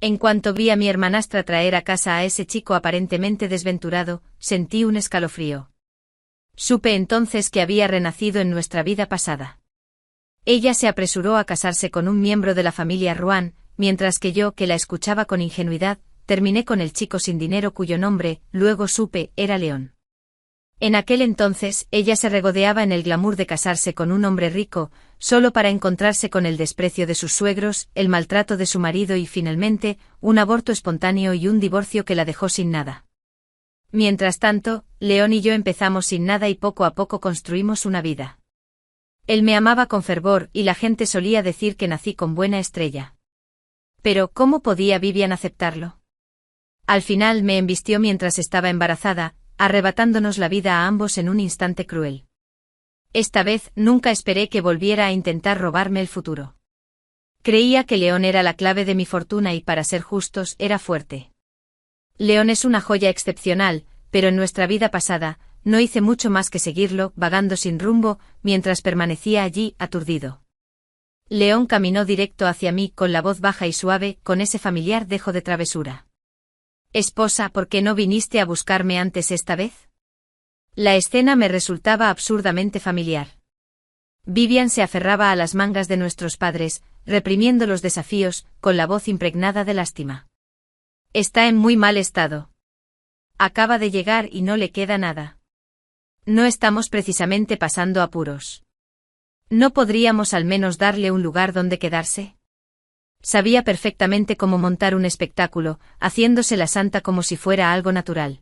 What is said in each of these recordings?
En cuanto vi a mi hermanastra traer a casa a ese chico aparentemente desventurado, sentí un escalofrío. Supe entonces que había renacido en nuestra vida pasada. Ella se apresuró a casarse con un miembro de la familia Ruan, mientras que yo, que la escuchaba con ingenuidad, terminé con el chico sin dinero cuyo nombre, luego supe, era León. En aquel entonces, ella se regodeaba en el glamour de casarse con un hombre rico, solo para encontrarse con el desprecio de sus suegros, el maltrato de su marido y, finalmente, un aborto espontáneo y un divorcio que la dejó sin nada. Mientras tanto, León y yo empezamos sin nada y poco a poco construimos una vida. Él me amaba con fervor y la gente solía decir que nací con buena estrella. Pero, ¿cómo podía Vivian aceptarlo? Al final me embistió mientras estaba embarazada, arrebatándonos la vida a ambos en un instante cruel. Esta vez nunca esperé que volviera a intentar robarme el futuro. Creía que León era la clave de mi fortuna y, para ser justos, era fuerte. León es una joya excepcional, pero en nuestra vida pasada, no hice mucho más que seguirlo, vagando sin rumbo, mientras permanecía allí, aturdido. León caminó directo hacia mí con la voz baja y suave, con ese familiar dejo de travesura. «Esposa, ¿por qué no viniste a buscarme antes esta vez?» La escena me resultaba absurdamente familiar. Vivian se aferraba a las mangas de nuestros padres, reprimiendo los desafíos, con la voz impregnada de lástima. «Está en muy mal estado. Acaba de llegar y no le queda nada. No estamos precisamente pasando apuros. ¿No podríamos al menos darle un lugar donde quedarse?» Sabía perfectamente cómo montar un espectáculo, haciéndose la santa como si fuera algo natural.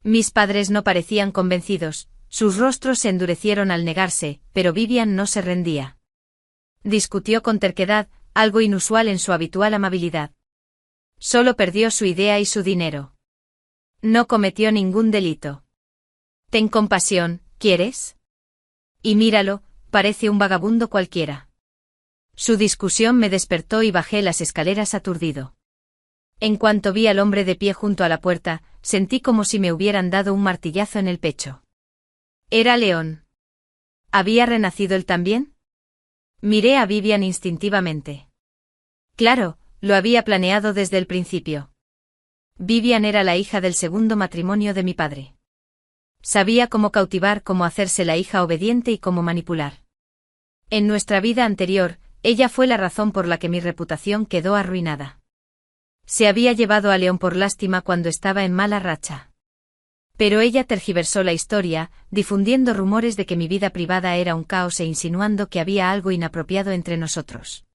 Mis padres no parecían convencidos, sus rostros se endurecieron al negarse, pero Vivian no se rendía. Discutió con terquedad, algo inusual en su habitual amabilidad. Solo perdió su idea y su dinero. No cometió ningún delito. «Ten compasión, ¿quieres? Y míralo, parece un vagabundo cualquiera». Su discusión me despertó y bajé las escaleras aturdido. En cuanto vi al hombre de pie junto a la puerta, sentí como si me hubieran dado un martillazo en el pecho. Era León. ¿Había renacido él también? Miré a Vivian instintivamente. Claro, lo había planeado desde el principio. Vivian era la hija del segundo matrimonio de mi padre. Sabía cómo cautivar, cómo hacerse la hija obediente y cómo manipular. En nuestra vida anterior, ella fue la razón por la que mi reputación quedó arruinada. Se había llevado a León por lástima cuando estaba en mala racha. Pero ella tergiversó la historia, difundiendo rumores de que mi vida privada era un caos e insinuando que había algo inapropiado entre nosotros.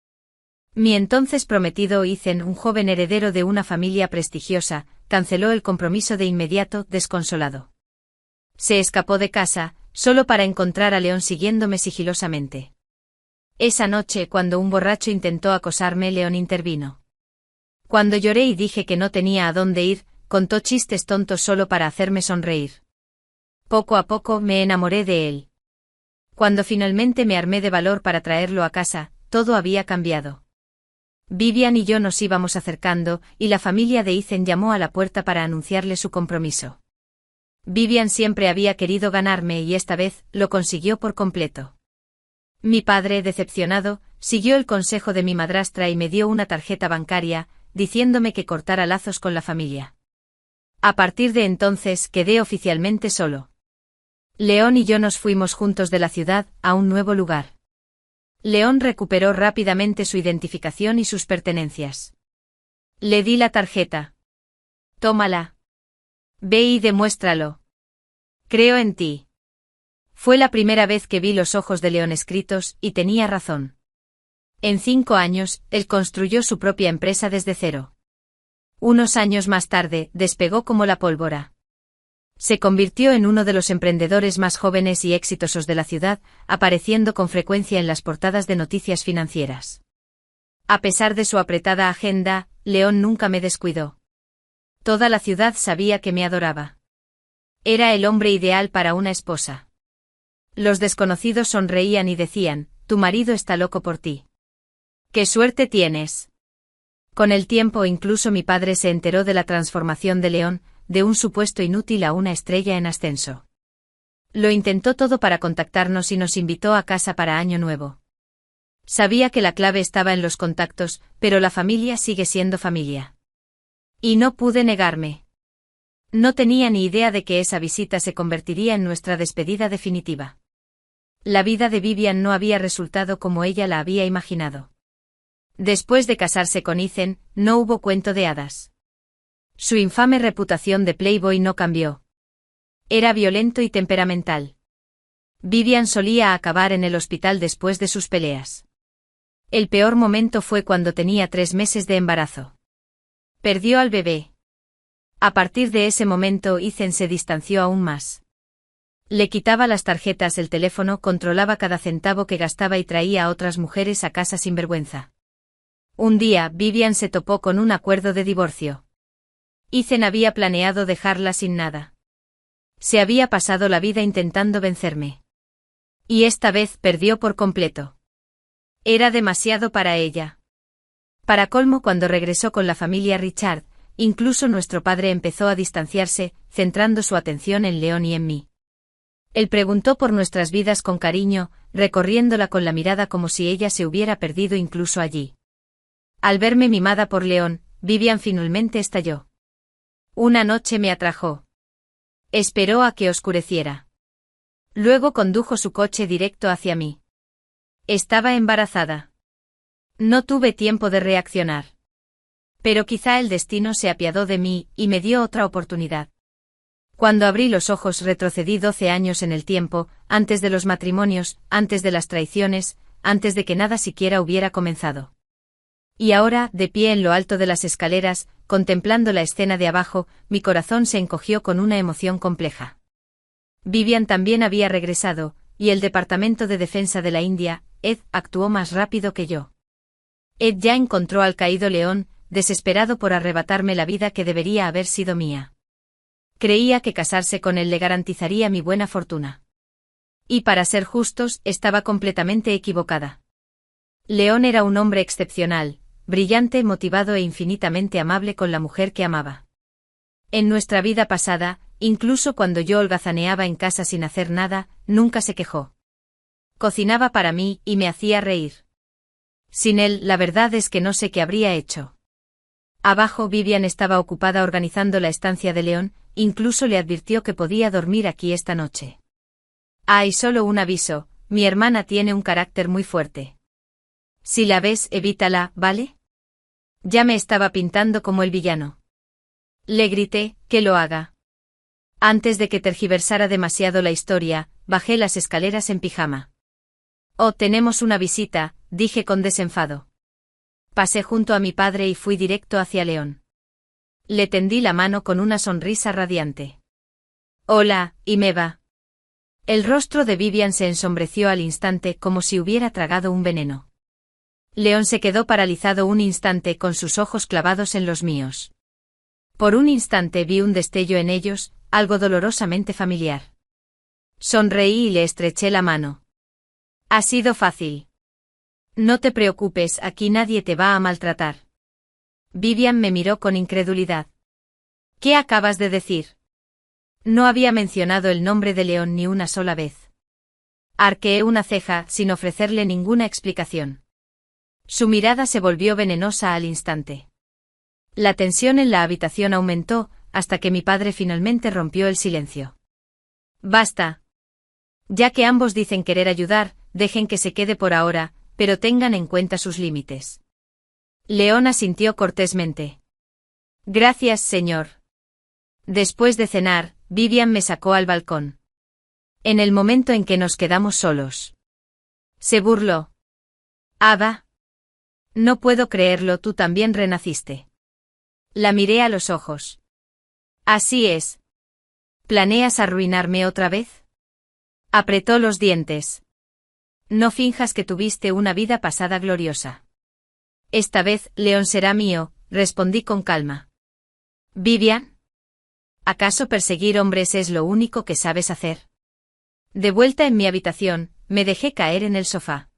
Mi entonces prometido Ethan, un joven heredero de una familia prestigiosa, canceló el compromiso de inmediato, desconsolado. Se escapó de casa, solo para encontrar a León siguiéndome sigilosamente. Esa noche, cuando un borracho intentó acosarme, León intervino. Cuando lloré y dije que no tenía a dónde ir, contó chistes tontos solo para hacerme sonreír. Poco a poco me enamoré de él. Cuando finalmente me armé de valor para traerlo a casa, todo había cambiado. Vivian y yo nos íbamos acercando, y la familia de Ethan llamó a la puerta para anunciarle su compromiso. Vivian siempre había querido ganarme y esta vez lo consiguió por completo. Mi padre, decepcionado, siguió el consejo de mi madrastra y me dio una tarjeta bancaria, diciéndome que cortara lazos con la familia. A partir de entonces quedé oficialmente solo. León y yo nos fuimos juntos de la ciudad a un nuevo lugar. León recuperó rápidamente su identificación y sus pertenencias. Le di la tarjeta. Tómala. Ve y demuéstralo. Creo en ti. Fue la primera vez que vi los ojos de León escritos, y tenía razón. En 5 años, él construyó su propia empresa desde cero. Unos años más tarde, despegó como la pólvora. Se convirtió en uno de los emprendedores más jóvenes y exitosos de la ciudad, apareciendo con frecuencia en las portadas de noticias financieras. A pesar de su apretada agenda, León nunca me descuidó. Toda la ciudad sabía que me adoraba. Era el hombre ideal para una esposa. Los desconocidos sonreían y decían, «Tu marido está loco por ti. ¡Qué suerte tienes!». Con el tiempo incluso mi padre se enteró de la transformación de León, de un supuesto inútil a una estrella en ascenso. Lo intentó todo para contactarnos y nos invitó a casa para Año Nuevo. Sabía que la clave estaba en los contactos, pero la familia sigue siendo familia. Y no pude negarme. No tenía ni idea de que esa visita se convertiría en nuestra despedida definitiva. La vida de Vivian no había resultado como ella la había imaginado. Después de casarse con Ethan, no hubo cuento de hadas. Su infame reputación de playboy no cambió. Era violento y temperamental. Vivian solía acabar en el hospital después de sus peleas. El peor momento fue cuando tenía 3 meses de embarazo. Perdió al bebé. A partir de ese momento Ethan se distanció aún más. Le quitaba las tarjetas del teléfono, controlaba cada centavo que gastaba y traía a otras mujeres a casa sin vergüenza. Un día, Vivian se topó con un acuerdo de divorcio. Ethan había planeado dejarla sin nada. Se había pasado la vida intentando vencerme. Y esta vez perdió por completo. Era demasiado para ella. Para colmo, cuando regresó con la familia Richard, incluso nuestro padre empezó a distanciarse, centrando su atención en León y en mí. Él preguntó por nuestras vidas con cariño, recorriéndola con la mirada como si ella se hubiera perdido incluso allí. Al verme mimada por León, Vivian finalmente estalló. Una noche me atrajo. Esperó a que oscureciera. Luego condujo su coche directo hacia mí. Estaba embarazada. No tuve tiempo de reaccionar. Pero quizá el destino se apiadó de mí y me dio otra oportunidad. Cuando abrí los ojos retrocedí 12 años en el tiempo, antes de los matrimonios, antes de las traiciones, antes de que nada siquiera hubiera comenzado. Y ahora, de pie en lo alto de las escaleras, contemplando la escena de abajo, mi corazón se encogió con una emoción compleja. Vivian también había regresado, y el Departamento de Defensa de la India, Ed, actuó más rápido que yo. Ed ya encontró al caído león, desesperado por arrebatarme la vida que debería haber sido mía. Creía que casarse con él le garantizaría mi buena fortuna. Y para ser justos, estaba completamente equivocada. León era un hombre excepcional, brillante, motivado e infinitamente amable con la mujer que amaba. En nuestra vida pasada, incluso cuando yo holgazaneaba en casa sin hacer nada, nunca se quejó. Cocinaba para mí y me hacía reír. Sin él, la verdad es que no sé qué habría hecho. Abajo, Vivian estaba ocupada organizando la estancia de León, incluso le advirtió que podía dormir aquí esta noche. Hay solo un aviso, mi hermana tiene un carácter muy fuerte. Si la ves, evítala, ¿vale? Ya me estaba pintando como el villano. Le grité, que lo haga. Antes de que tergiversara demasiado la historia, bajé las escaleras en pijama. Oh, tenemos una visita, dije con desenfado. Pasé junto a mi padre y fui directo hacia León. Le tendí la mano con una sonrisa radiante. Hola, Imeba. El rostro de Vivian se ensombreció al instante como si hubiera tragado un veneno. León se quedó paralizado un instante con sus ojos clavados en los míos. Por un instante vi un destello en ellos, algo dolorosamente familiar. Sonreí y le estreché la mano. Ha sido fácil. No te preocupes, aquí nadie te va a maltratar. Vivian me miró con incredulidad. ¿Qué acabas de decir? No había mencionado el nombre de León ni una sola vez. Arqueé una ceja, sin ofrecerle ninguna explicación. Su mirada se volvió venenosa al instante. La tensión en la habitación aumentó, hasta que mi padre finalmente rompió el silencio. Basta. Ya que ambos dicen querer ayudar, dejen que se quede por ahora, pero tengan en cuenta sus límites. León asintió cortésmente. Gracias, señor. Después de cenar, Vivian me sacó al balcón. En el momento en que nos quedamos solos. Se burló. Ada. No puedo creerlo, tú también renaciste. La miré a los ojos. Así es. ¿Planeas arruinarme otra vez? Apretó los dientes. No finjas que tuviste una vida pasada gloriosa. Esta vez, León será mío, respondí con calma. ¿Vivian? ¿Acaso perseguir hombres es lo único que sabes hacer? De vuelta en mi habitación, me dejé caer en el sofá.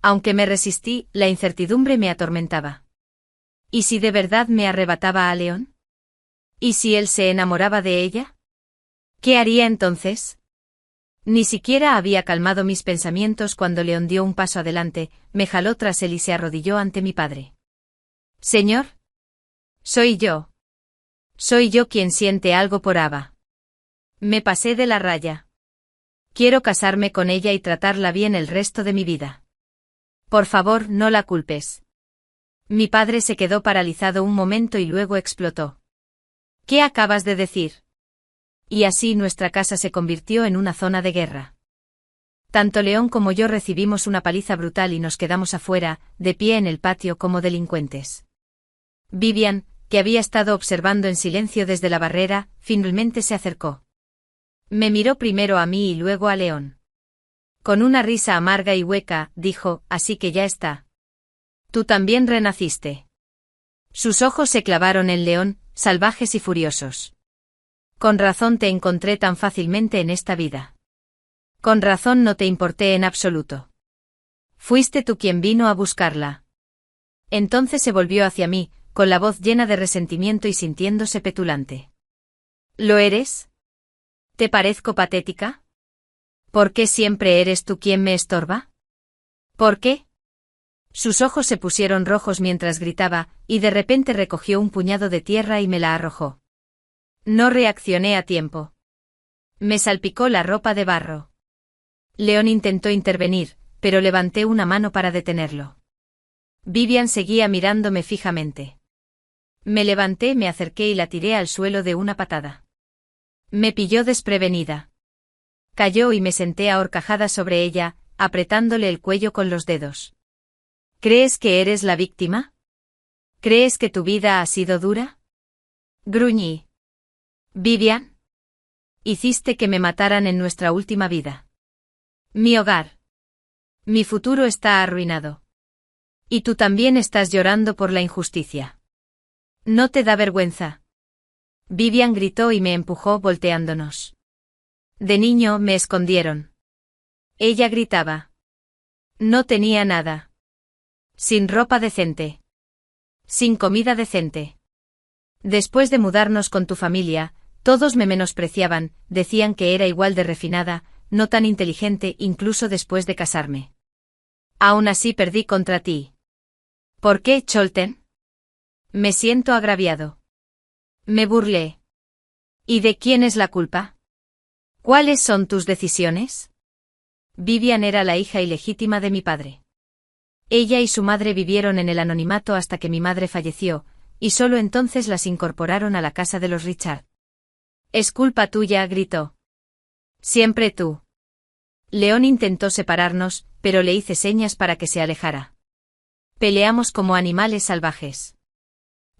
Aunque me resistí, la incertidumbre me atormentaba. ¿Y si de verdad me arrebataba a León? ¿Y si él se enamoraba de ella? ¿Qué haría entonces? Ni siquiera había calmado mis pensamientos cuando León dio un paso adelante, me jaló tras él y se arrodilló ante mi padre. Señor. Soy yo. Soy yo quien siente algo por Ava. Me pasé de la raya. Quiero casarme con ella y tratarla bien el resto de mi vida. Por favor, no la culpes. Mi padre se quedó paralizado un momento y luego explotó. ¿Qué acabas de decir? Y así nuestra casa se convirtió en una zona de guerra. Tanto León como yo recibimos una paliza brutal y nos quedamos afuera, de pie en el patio como delincuentes. Vivian, que había estado observando en silencio desde la barrera, finalmente se acercó. Me miró primero a mí y luego a León. Con una risa amarga y hueca, dijo, así que ya está. Tú también renaciste. Sus ojos se clavaron en León, salvajes y furiosos. Con razón te encontré tan fácilmente en esta vida. Con razón no te importé en absoluto. Fuiste tú quien vino a buscarla. Entonces se volvió hacia mí, con la voz llena de resentimiento y sintiéndose petulante. ¿Lo eres? ¿Te parezco patética? ¿Por qué siempre eres tú quien me estorba? ¿Por qué? Sus ojos se pusieron rojos mientras gritaba, y de repente recogió un puñado de tierra y me la arrojó. No reaccioné a tiempo. Me salpicó la ropa de barro. León intentó intervenir, pero levanté una mano para detenerlo. Vivian seguía mirándome fijamente. Me levanté, me acerqué y la tiré al suelo de una patada. Me pilló desprevenida. Cayó y me senté a horcajadas sobre ella, apretándole el cuello con los dedos. ¿Crees que eres la víctima? ¿Crees que tu vida ha sido dura? Gruñí. Vivian. Hiciste que me mataran en nuestra última vida. Mi hogar. Mi futuro está arruinado. Y tú también estás llorando por la injusticia. ¿No te da vergüenza? Vivian gritó y me empujó volteándonos. De niño me escondieron. Ella gritaba. No tenía nada. Sin ropa decente. Sin comida decente. Después de mudarnos con tu familia, todos me menospreciaban, decían que era igual de refinada, no tan inteligente incluso después de casarme. Aún así perdí contra ti. ¿Por qué, Cholten? Me siento agraviado. Me burlé. ¿Y de quién es la culpa? ¿Cuáles son tus decisiones? Vivian era la hija ilegítima de mi padre. Ella y su madre vivieron en el anonimato hasta que mi madre falleció, y solo entonces las incorporaron a la casa de los Richard. Es culpa tuya, gritó. Siempre tú. León intentó separarnos, pero le hice señas para que se alejara. Peleamos como animales salvajes.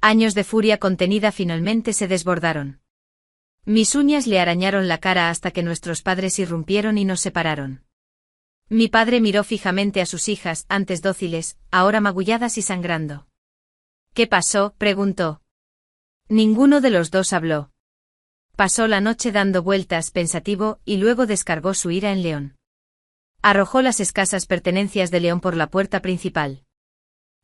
Años de furia contenida finalmente se desbordaron. Mis uñas le arañaron la cara hasta que nuestros padres irrumpieron y nos separaron. Mi padre miró fijamente a sus hijas, antes dóciles, ahora magulladas y sangrando. ¿Qué pasó?, preguntó. Ninguno de los dos habló. Pasó la noche dando vueltas pensativo y luego descargó su ira en León. Arrojó las escasas pertenencias de León por la puerta principal.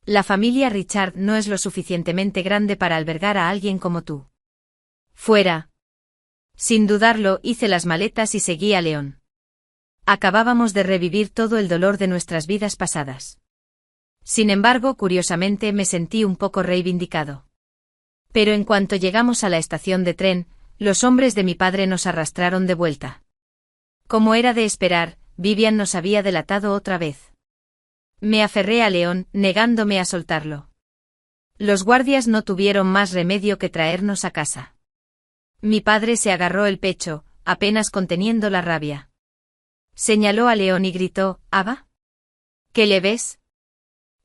La familia Richard no es lo suficientemente grande para albergar a alguien como tú. Fuera. Sin dudarlo, hice las maletas y seguí a León. Acabábamos de revivir todo el dolor de nuestras vidas pasadas. Sin embargo, curiosamente me sentí un poco reivindicado. Pero en cuanto llegamos a la estación de tren, los hombres de mi padre nos arrastraron de vuelta. Como era de esperar, Vivian nos había delatado otra vez. Me aferré a León, negándome a soltarlo. Los guardias no tuvieron más remedio que traernos a casa. Mi padre se agarró el pecho, apenas conteniendo la rabia. Señaló a León y gritó, «¿Ava? ¿Qué le ves?»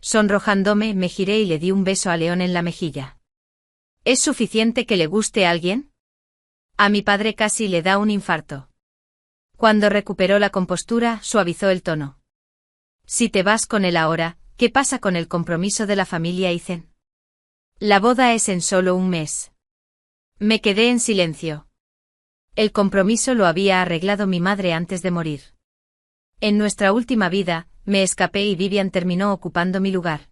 Sonrojándome, me giré y le di un beso a León en la mejilla. ¿Es suficiente que le guste a alguien? A mi padre casi le da un infarto. Cuando recuperó la compostura, suavizó el tono. Si te vas con él ahora, ¿qué pasa con el compromiso de la familia Eisen? La boda es en solo un mes. Me quedé en silencio. El compromiso lo había arreglado mi madre antes de morir. En nuestra última vida, me escapé y Vivian terminó ocupando mi lugar.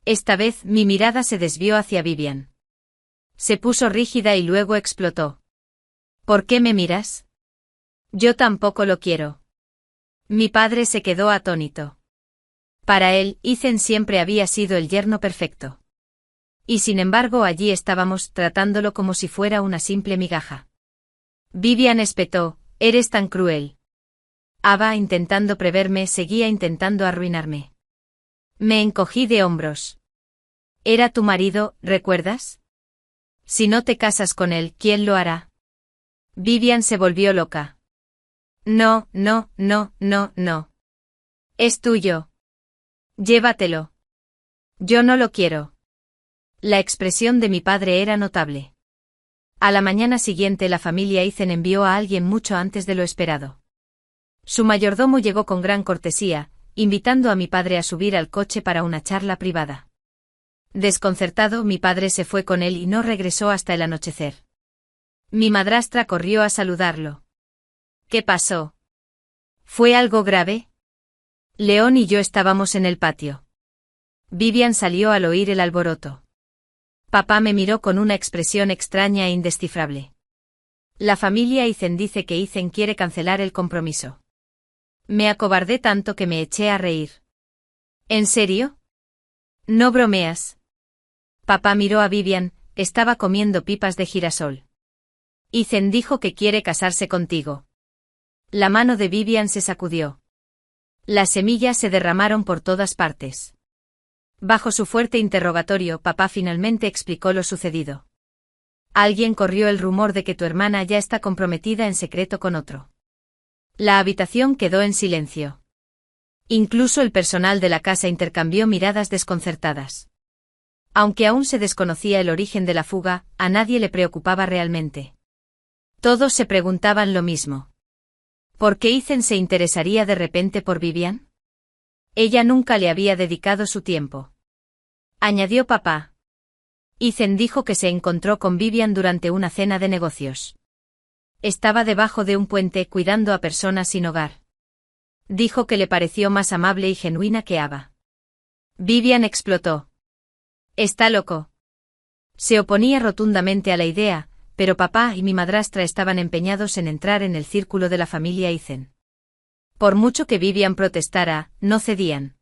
Esta vez mi mirada se desvió hacia Vivian. Se puso rígida y luego explotó. ¿Por qué me miras? Yo tampoco lo quiero. Mi padre se quedó atónito. Para él, Ethan siempre había sido el yerno perfecto. Y sin embargo allí estábamos, tratándolo como si fuera una simple migaja. Vivian espetó, eres tan cruel. Ava, intentando preverme, seguía intentando arruinarme. Me encogí de hombros. Era tu marido, ¿recuerdas? Si no te casas con él, ¿quién lo hará? Vivian se volvió loca. No, no, no, no, no. Es tuyo. Llévatelo. Yo no lo quiero. La expresión de mi padre era notable. A la mañana siguiente la familia Ethan envió a alguien mucho antes de lo esperado. Su mayordomo llegó con gran cortesía, invitando a mi padre a subir al coche para una charla privada. Desconcertado, mi padre se fue con él y no regresó hasta el anochecer. Mi madrastra corrió a saludarlo. ¿Qué pasó? ¿Fue algo grave? León y yo estábamos en el patio. Vivian salió al oír el alboroto. Papá me miró con una expresión extraña e indescifrable. La familia Ethan dice que Ethan quiere cancelar el compromiso. Me acobardé tanto que me eché a reír. ¿En serio? No bromeas. Papá miró a Vivian, estaba comiendo pipas de girasol. Ethan dijo que quiere casarse contigo. La mano de Vivian se sacudió. Las semillas se derramaron por todas partes. Bajo su fuerte interrogatorio, papá finalmente explicó lo sucedido. Alguien corrió el rumor de que tu hermana ya está comprometida en secreto con otro. La habitación quedó en silencio. Incluso el personal de la casa intercambió miradas desconcertadas. Aunque aún se desconocía el origen de la fuga, a nadie le preocupaba realmente. Todos se preguntaban lo mismo. ¿Por qué Ethan se interesaría de repente por Vivian? Ella nunca le había dedicado su tiempo. Añadió papá. Ethan dijo que se encontró con Vivian durante una cena de negocios. Estaba debajo de un puente cuidando a personas sin hogar. Dijo que le pareció más amable y genuina que Ava. Vivian explotó. Está loco. Se oponía rotundamente a la idea, pero papá y mi madrastra estaban empeñados en entrar en el círculo de la familia Ethan. Por mucho que Vivian protestara, no cedían.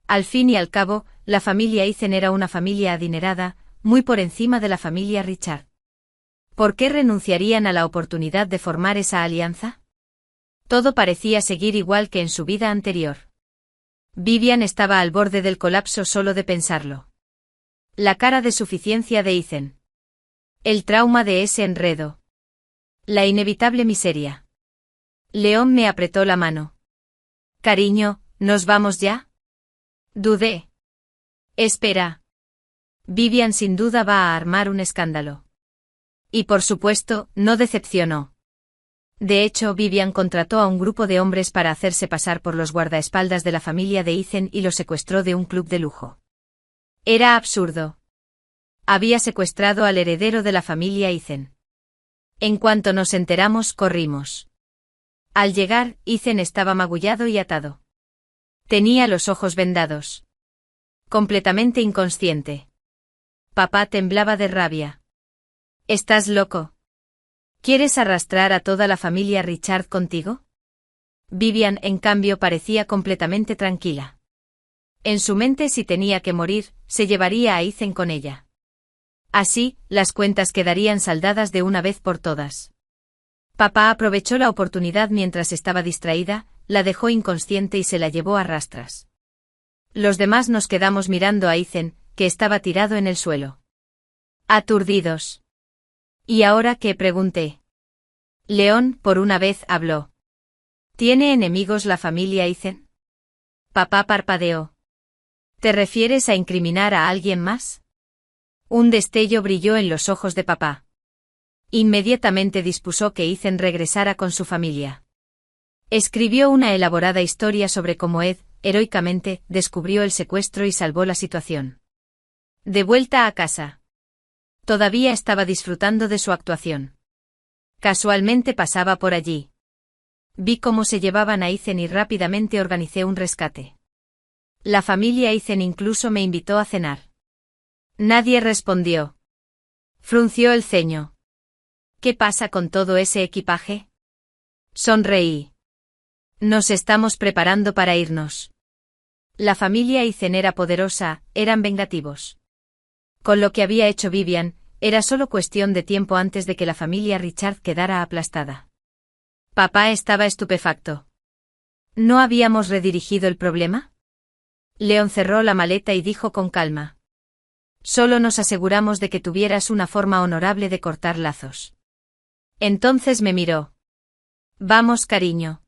Al fin y al cabo, la familia Ethan era una familia adinerada, muy por encima de la familia Richard. ¿Por qué renunciarían a la oportunidad de formar esa alianza? Todo parecía seguir igual que en su vida anterior. Vivian estaba al borde del colapso solo de pensarlo. La cara de suficiencia de Ethan. El trauma de ese enredo. La inevitable miseria. León me apretó la mano. Cariño, ¿nos vamos ya? Dudé. Espera. Vivian sin duda va a armar un escándalo. Y por supuesto, no decepcionó. De hecho, Vivian contrató a un grupo de hombres para hacerse pasar por los guardaespaldas de la familia de Ethan y lo secuestró de un club de lujo. Era absurdo. Había secuestrado al heredero de la familia Ethan. En cuanto nos enteramos, corrimos. Al llegar, Ethan estaba magullado y atado. Tenía los ojos vendados. Completamente inconsciente. Papá temblaba de rabia. ¿Estás loco? ¿Quieres arrastrar a toda la familia Richard contigo? Vivian, en cambio, parecía completamente tranquila. En su mente, si tenía que morir, se llevaría a Ethan con ella. Así, las cuentas quedarían saldadas de una vez por todas. Papá aprovechó la oportunidad mientras estaba distraída, la dejó inconsciente y se la llevó a rastras. Los demás nos quedamos mirando a Ethan, que estaba tirado en el suelo. Aturdidos. ¿Y ahora qué? Pregunté. León, por una vez, habló. ¿Tiene enemigos la familia Ethan? Papá parpadeó. ¿Te refieres a incriminar a alguien más? Un destello brilló en los ojos de papá. Inmediatamente dispuso que Ethan regresara con su familia. Escribió una elaborada historia sobre cómo Ed, heroicamente, descubrió el secuestro y salvó la situación. De vuelta a casa. Todavía estaba disfrutando de su actuación. Casualmente pasaba por allí. Vi cómo se llevaban a Ethan y rápidamente organicé un rescate. La familia Ethan incluso me invitó a cenar. Nadie respondió. Frunció el ceño. ¿Qué pasa con todo ese equipaje? Sonreí. Nos estamos preparando para irnos. La familia Eisen era poderosa, eran vengativos. Con lo que había hecho Vivian, era solo cuestión de tiempo antes de que la familia Richard quedara aplastada. Papá estaba estupefacto. ¿No habíamos redirigido el problema? Leon cerró la maleta y dijo con calma. Solo nos aseguramos de que tuvieras una forma honorable de cortar lazos. Entonces me miró. Vamos, cariño.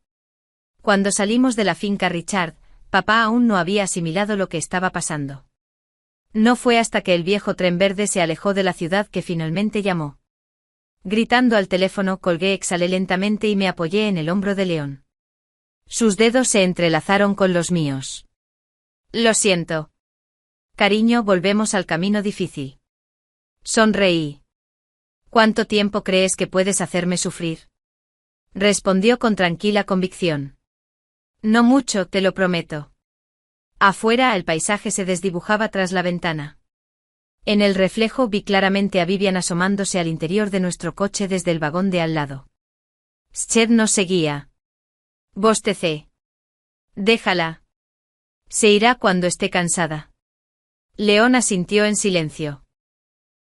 Cuando salimos de la finca Richard, papá aún no había asimilado lo que estaba pasando. No fue hasta que el viejo tren verde se alejó de la ciudad que finalmente llamó. Gritando al teléfono, colgué, exhalé lentamente y me apoyé en el hombro de Leon. Sus dedos se entrelazaron con los míos. Lo siento. Cariño, volvemos al camino difícil. Sonreí. ¿Cuánto tiempo crees que puedes hacerme sufrir? Respondió con tranquila convicción. No mucho, te lo prometo. Afuera el paisaje se desdibujaba tras la ventana. En el reflejo vi claramente a Vivian asomándose al interior de nuestro coche desde el vagón de al lado. Sched nos seguía. Bostecé. Déjala. Se irá cuando esté cansada. Leon asintió en silencio.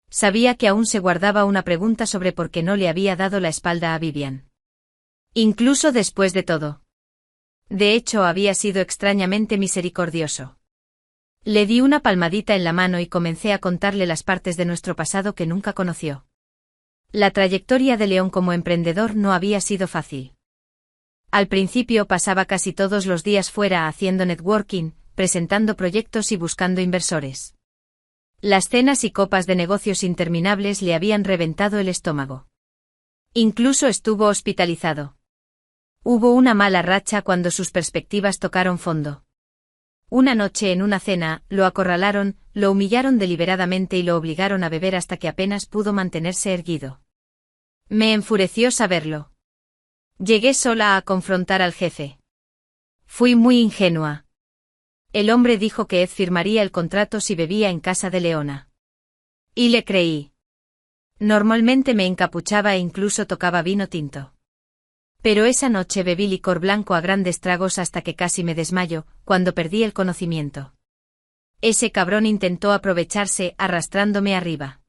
Sabía que aún se guardaba una pregunta sobre por qué no le había dado la espalda a Vivian. Incluso después de todo. De hecho, había sido extrañamente misericordioso. Le di una palmadita en la mano y comencé a contarle las partes de nuestro pasado que nunca conoció. La trayectoria de Leon como emprendedor no había sido fácil. Al principio pasaba casi todos los días fuera haciendo networking, presentando proyectos y buscando inversores. Las cenas y copas de negocios interminables le habían reventado el estómago. Incluso estuvo hospitalizado. Hubo una mala racha cuando sus perspectivas tocaron fondo. Una noche en una cena, lo acorralaron, lo humillaron deliberadamente y lo obligaron a beber hasta que apenas pudo mantenerse erguido. Me enfureció saberlo. Llegué sola a confrontar al jefe. Fui muy ingenua. El hombre dijo que Ed firmaría el contrato si bebía en casa de Leona. Y le creí. Normalmente me encapuchaba e incluso tocaba vino tinto. Pero esa noche bebí licor blanco a grandes tragos hasta que casi me desmayo, cuando perdí el conocimiento. Ese cabrón intentó aprovecharse, arrastrándome arriba.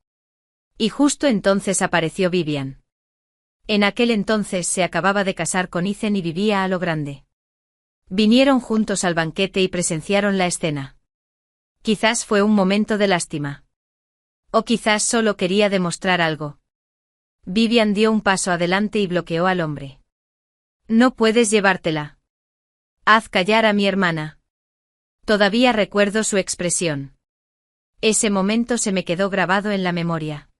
Y justo entonces apareció Vivian. En aquel entonces se acababa de casar con Ethan y vivía a lo grande. Vinieron juntos al banquete y presenciaron la escena. Quizás fue un momento de lástima. O quizás solo quería demostrar algo. Vivian dio un paso adelante y bloqueó al hombre. No puedes llevártela. Haz callar a mi hermana. Todavía recuerdo su expresión. Ese momento se me quedó grabado en la memoria.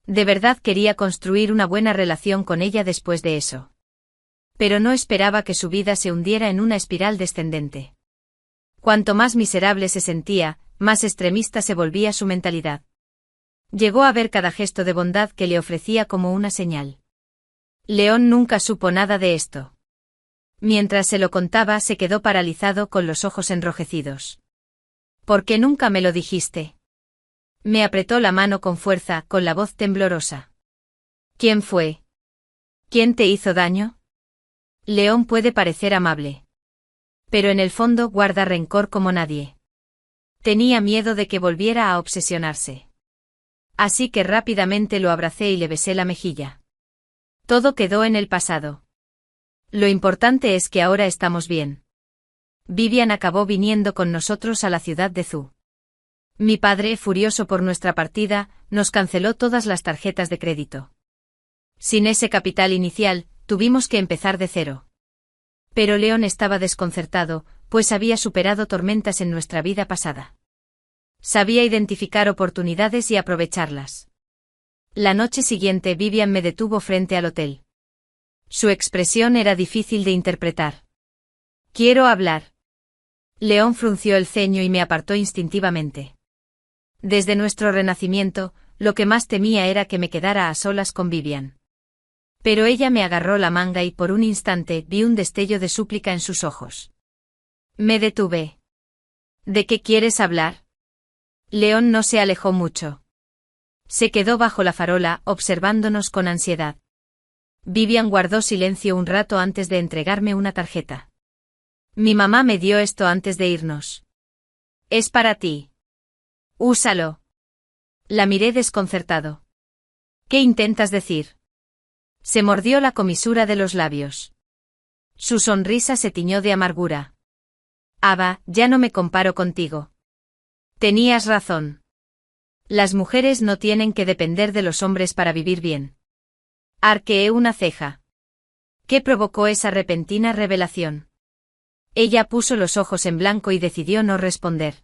De verdad quería construir una buena relación con ella después de eso. Pero no esperaba que su vida se hundiera en una espiral descendente. Cuanto más miserable se sentía, más extremista se volvía su mentalidad. Llegó a ver cada gesto de bondad que le ofrecía como una señal. Leon nunca supo nada de esto. Mientras se lo contaba, se quedó paralizado con los ojos enrojecidos. ¿Por qué nunca me lo dijiste? Me apretó la mano con fuerza, con la voz temblorosa. ¿Quién fue? ¿Quién te hizo daño? Leon puede parecer amable. Pero en el fondo guarda rencor como nadie. Tenía miedo de que volviera a obsesionarse. Así que rápidamente lo abracé y le besé la mejilla. Todo quedó en el pasado. Lo importante es que ahora estamos bien. Vivian acabó viniendo con nosotros a la ciudad de Zhu. Mi padre, furioso por nuestra partida, nos canceló todas las tarjetas de crédito. Sin ese capital inicial, tuvimos que empezar de cero. Pero Leon estaba desconcertado, pues había superado tormentas en nuestra vida pasada. Sabía identificar oportunidades y aprovecharlas. La noche siguiente Vivian me detuvo frente al hotel. Su expresión era difícil de interpretar. Quiero hablar. Leon frunció el ceño y me apartó instintivamente. Desde nuestro renacimiento, lo que más temía era que me quedara a solas con Vivian. Pero ella me agarró la manga y por un instante vi un destello de súplica en sus ojos. Me detuve. ¿De qué quieres hablar? Leon no se alejó mucho. Se quedó bajo la farola, observándonos con ansiedad. Vivian guardó silencio un rato antes de entregarme una tarjeta. Mi mamá me dio esto antes de irnos. Es para ti. Úsalo. La miré desconcertado. ¿Qué intentas decir? Se mordió la comisura de los labios. Su sonrisa se tiñó de amargura. Ava, ya no me comparo contigo. Tenías razón. Las mujeres no tienen que depender de los hombres para vivir bien. Arqueé una ceja. ¿Qué provocó esa repentina revelación? Ella puso los ojos en blanco y decidió no responder.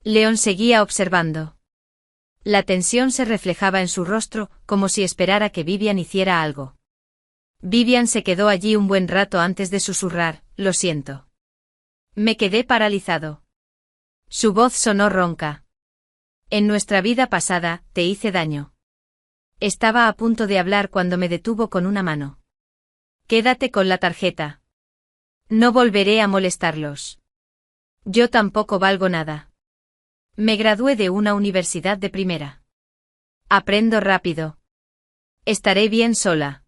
León seguía observando. La tensión se reflejaba en su rostro, como si esperara que Vivian hiciera algo. Vivian se quedó allí un buen rato antes de susurrar, lo siento. Me quedé paralizado. Su voz sonó ronca. En nuestra vida pasada, te hice daño. Estaba a punto de hablar cuando me detuvo con una mano. Quédate con la tarjeta. No volveré a molestarlos. Yo tampoco valgo nada. Me gradué de una universidad de primera. Aprendo rápido. Estaré bien sola.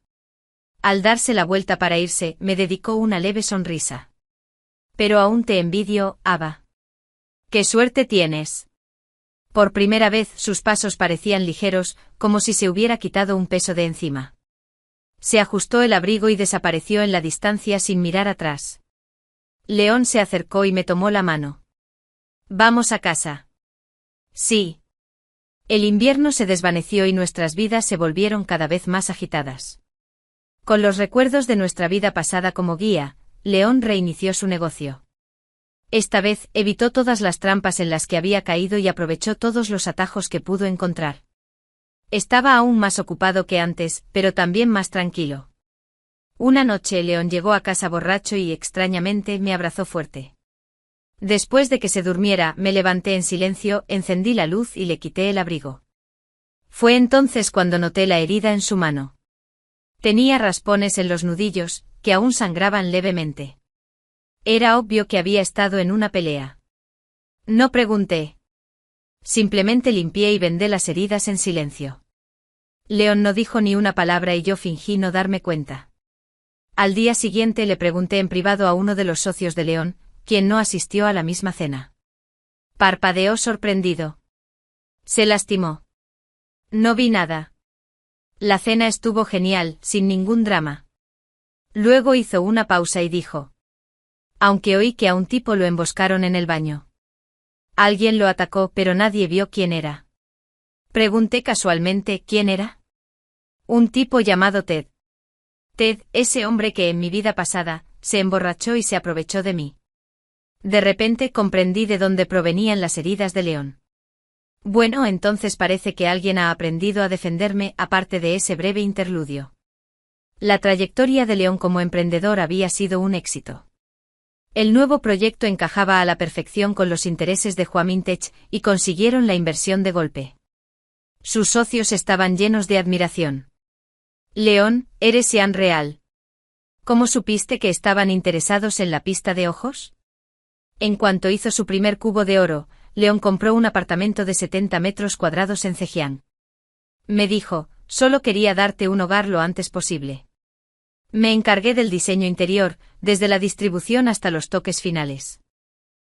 Al darse la vuelta para irse, me dedicó una leve sonrisa. Pero aún te envidio, Ava. ¡Qué suerte tienes! Por primera vez sus pasos parecían ligeros, como si se hubiera quitado un peso de encima. Se ajustó el abrigo y desapareció en la distancia sin mirar atrás. León se acercó y me tomó la mano. ¿Vamos a casa? Sí. El invierno se desvaneció y nuestras vidas se volvieron cada vez más agitadas. Con los recuerdos de nuestra vida pasada como guía, León reinició su negocio. Esta vez evitó todas las trampas en las que había caído y aprovechó todos los atajos que pudo encontrar. Estaba aún más ocupado que antes, pero también más tranquilo. Una noche León llegó a casa borracho y extrañamente me abrazó fuerte. Después de que se durmiera, me levanté en silencio, encendí la luz y le quité el abrigo. Fue entonces cuando noté la herida en su mano. Tenía raspones en los nudillos, que aún sangraban levemente. Era obvio que había estado en una pelea. No pregunté. Simplemente limpié y vendé las heridas en silencio. León no dijo ni una palabra y yo fingí no darme cuenta. Al día siguiente le pregunté en privado a uno de los socios de León, quien no asistió a la misma cena. Parpadeó sorprendido. Se lastimó. No vi nada. La cena estuvo genial, sin ningún drama. Luego hizo una pausa y dijo. Aunque oí que a un tipo lo emboscaron en el baño. Alguien lo atacó, pero nadie vio quién era. Pregunté casualmente quién era. Un tipo llamado Ted. Ted, ese hombre que en mi vida pasada, se emborrachó y se aprovechó de mí. De repente comprendí de dónde provenían las heridas de León. Bueno, entonces parece que alguien ha aprendido a defenderme aparte de ese breve interludio. La trayectoria de León como emprendedor había sido un éxito. El nuevo proyecto encajaba a la perfección con los intereses de Huamintech y consiguieron la inversión de golpe. Sus socios estaban llenos de admiración. León, ¿eres Ian Real? ¿Cómo supiste que estaban interesados en la pista de ojos? En cuanto hizo su primer cubo de oro, León compró un apartamento de 70 metros cuadrados en Zhejiang. Me dijo, solo quería darte un hogar lo antes posible. Me encargué del diseño interior, desde la distribución hasta los toques finales.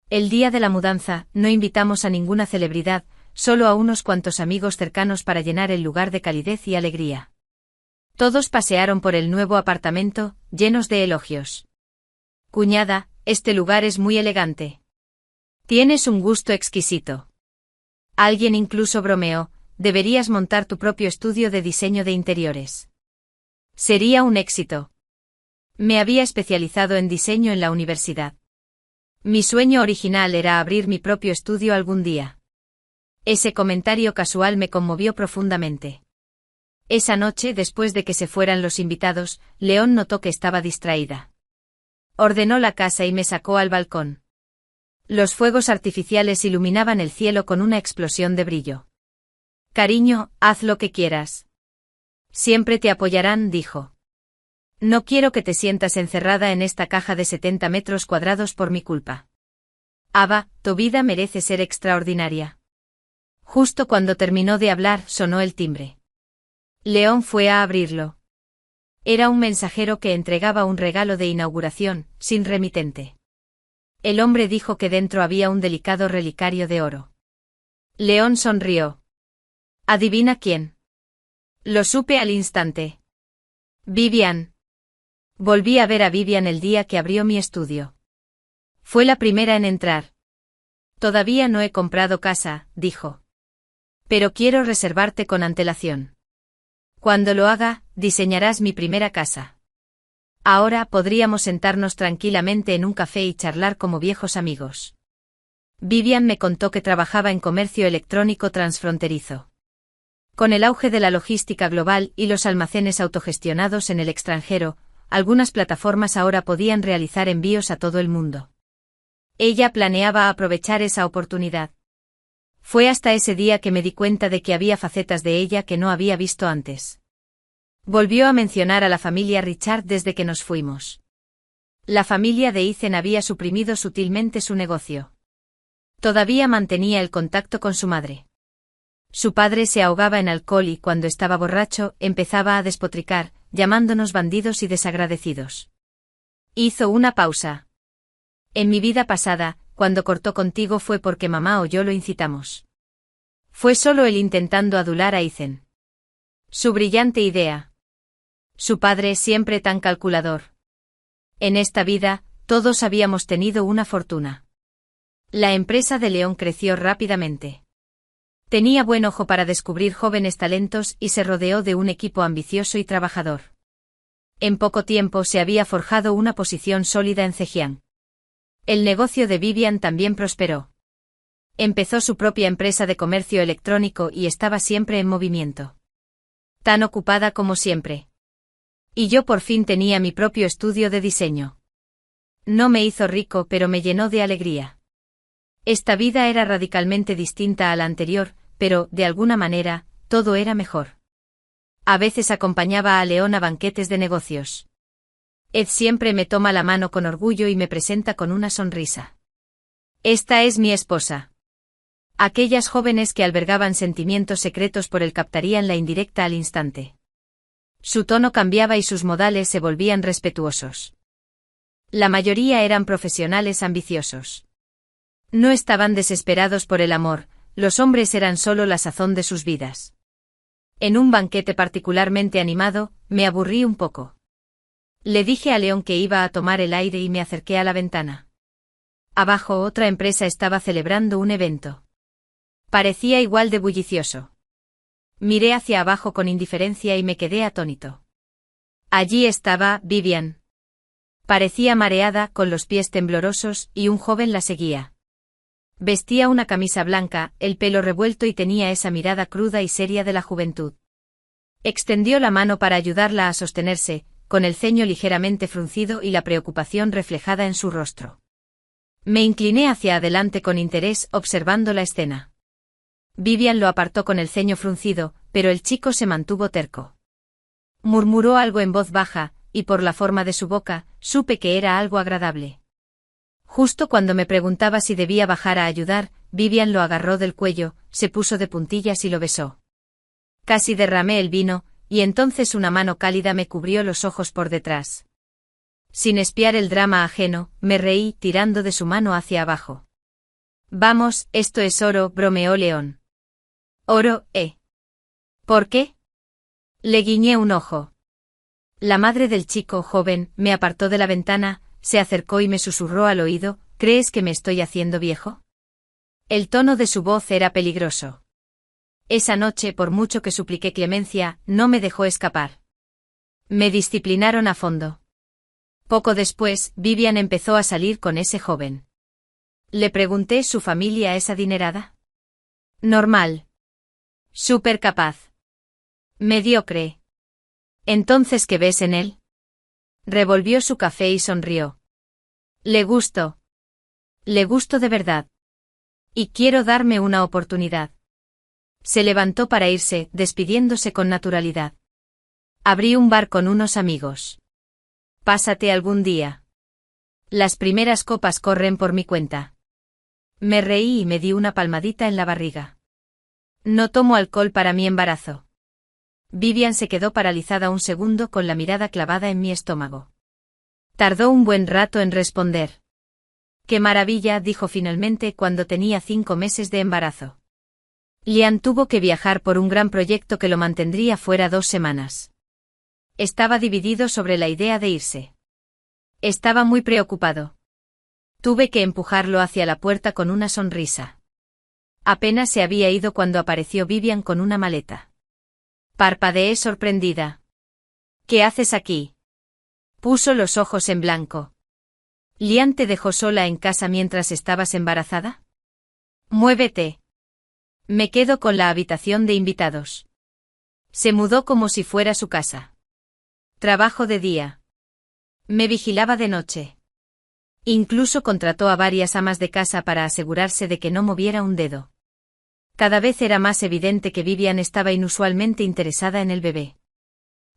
El día de la mudanza, no invitamos a ninguna celebridad, solo a unos cuantos amigos cercanos para llenar el lugar de calidez y alegría. Todos pasearon por el nuevo apartamento, llenos de elogios. Cuñada, este lugar es muy elegante. Tienes un gusto exquisito. Alguien incluso bromeó, deberías montar tu propio estudio de diseño de interiores. Sería un éxito. Me había especializado en diseño en la universidad. Mi sueño original era abrir mi propio estudio algún día. Ese comentario casual me conmovió profundamente. Esa noche, después de que se fueran los invitados, León notó que estaba distraída. Ordenó la casa y me sacó al balcón. Los fuegos artificiales iluminaban el cielo con una explosión de brillo. Cariño, haz lo que quieras. Siempre te apoyarán, dijo. No quiero que te sientas encerrada en esta caja de 70 metros cuadrados por mi culpa. Ava, tu vida merece ser extraordinaria. Justo cuando terminó de hablar, sonó el timbre. León fue a abrirlo. Era un mensajero que entregaba un regalo de inauguración, sin remitente. El hombre dijo que dentro había un delicado relicario de oro. León sonrió. ¿Adivina quién? Lo supe al instante. Vivian. Volví a ver a Vivian el día que abrió mi estudio. Fue la primera en entrar. Todavía no he comprado casa, dijo. Pero quiero reservarte con antelación. Cuando lo haga, diseñarás mi primera casa. Ahora podríamos sentarnos tranquilamente en un café y charlar como viejos amigos. Vivian me contó que trabajaba en comercio electrónico transfronterizo. Con el auge de la logística global y los almacenes autogestionados en el extranjero, algunas plataformas ahora podían realizar envíos a todo el mundo. Ella planeaba aprovechar esa oportunidad. Fue hasta ese día que me di cuenta de que había facetas de ella que no había visto antes. Volvió a mencionar a la familia Richard desde que nos fuimos. La familia de Ethan había suprimido sutilmente su negocio. Todavía mantenía el contacto con su madre. Su padre se ahogaba en alcohol y cuando estaba borracho empezaba a despotricar, llamándonos bandidos y desagradecidos. Hizo una pausa. En mi vida pasada, cuando cortó contigo fue porque mamá o yo lo incitamos. Fue solo él intentando adular a Ethan. Su brillante idea. Su padre siempre tan calculador. En esta vida, todos habíamos tenido una fortuna. La empresa de León creció rápidamente. Tenía buen ojo para descubrir jóvenes talentos y se rodeó de un equipo ambicioso y trabajador. En poco tiempo se había forjado una posición sólida en Zhejiang. El negocio de Vivian también prosperó. Empezó su propia empresa de comercio electrónico y estaba siempre en movimiento. Tan ocupada como siempre. Y yo por fin tenía mi propio estudio de diseño. No me hizo rico, pero me llenó de alegría. Esta vida era radicalmente distinta a la anterior, pero, de alguna manera, todo era mejor. A veces acompañaba a León a banquetes de negocios. Ed siempre me toma la mano con orgullo y me presenta con una sonrisa. Esta es mi esposa. Aquellas jóvenes que albergaban sentimientos secretos por él captarían la indirecta al instante. Su tono cambiaba y sus modales se volvían respetuosos. La mayoría eran profesionales ambiciosos. No estaban desesperados por el amor, los hombres eran solo la sazón de sus vidas. En un banquete particularmente animado, me aburrí un poco. Le dije a León que iba a tomar el aire y me acerqué a la ventana. Abajo otra empresa estaba celebrando un evento. Parecía igual de bullicioso. Miré hacia abajo con indiferencia y me quedé atónito. Allí estaba Vivian. Parecía mareada, con los pies temblorosos, y un joven la seguía. Vestía una camisa blanca, el pelo revuelto y tenía esa mirada cruda y seria de la juventud. Extendió la mano para ayudarla a sostenerse, con el ceño ligeramente fruncido y la preocupación reflejada en su rostro. Me incliné hacia adelante con interés, observando la escena. Vivian lo apartó con el ceño fruncido, pero el chico se mantuvo terco. Murmuró algo en voz baja, y por la forma de su boca, supe que era algo agradable. Justo cuando me preguntaba si debía bajar a ayudar, Vivian lo agarró del cuello, se puso de puntillas y lo besó. Casi derramé el vino, y entonces una mano cálida me cubrió los ojos por detrás. Sin espiar el drama ajeno, me reí, tirando de su mano hacia abajo. Vamos, esto es oro, bromeó León. Oro, ¿Por qué? Le guiñé un ojo. La madre del chico joven me apartó de la ventana, se acercó y me susurró al oído, ¿crees que me estoy haciendo viejo? El tono de su voz era peligroso. Esa noche, por mucho que supliqué clemencia, no me dejó escapar. Me disciplinaron a fondo. Poco después, Vivian empezó a salir con ese joven. Le pregunté, ¿su familia es adinerada? Normal. Súper capaz. Mediocre. ¿Entonces qué ves en él? Revolvió su café y sonrió. Le gusto. Le gusto de verdad. Y quiero darme una oportunidad. Se levantó para irse, despidiéndose con naturalidad. Abrí un bar con unos amigos. Pásate algún día. Las primeras copas corren por mi cuenta. Me reí y me di una palmadita en la barriga. No tomo alcohol para mi embarazo. Vivian se quedó paralizada un segundo con la mirada clavada en mi estómago. Tardó un buen rato en responder. «¡Qué maravilla!», dijo finalmente cuando tenía 5 meses de embarazo. Liam tuvo que viajar por un gran proyecto que lo mantendría fuera 2 semanas. Estaba dividido sobre la idea de irse. Estaba muy preocupado. Tuve que empujarlo hacia la puerta con una sonrisa. Apenas se había ido cuando apareció Vivian con una maleta. Parpadeé sorprendida. «¿Qué haces aquí?». Puso los ojos en blanco. «¿Liam te dejó sola en casa mientras estabas embarazada?». «Muévete. Me quedo con la habitación de invitados». Se mudó como si fuera su casa. Trabajo de día. Me vigilaba de noche. Incluso contrató a varias amas de casa para asegurarse de que no moviera un dedo. Cada vez era más evidente que Vivian estaba inusualmente interesada en el bebé.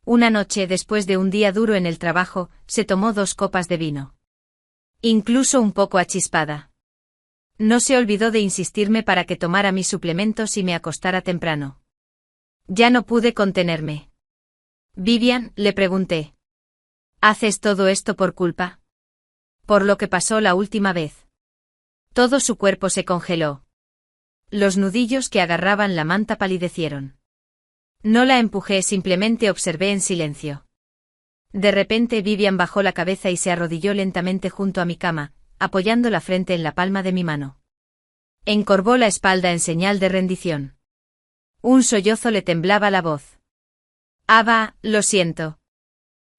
Una noche, después de un día duro en el trabajo, se tomó 2 copas de vino. Incluso un poco achispada. No se olvidó de insistirme para que tomara mis suplementos y me acostara temprano. Ya no pude contenerme. «Vivian», le pregunté. «¿Haces todo esto por culpa?». «Por lo que pasó la última vez». Todo su cuerpo se congeló. Los nudillos que agarraban la manta palidecieron. No la empujé, simplemente observé en silencio. De repente Vivian bajó la cabeza y se arrodilló lentamente junto a mi cama, apoyando la frente en la palma de mi mano. Encorvó la espalda en señal de rendición. Un sollozo le temblaba la voz. «Ava, lo siento.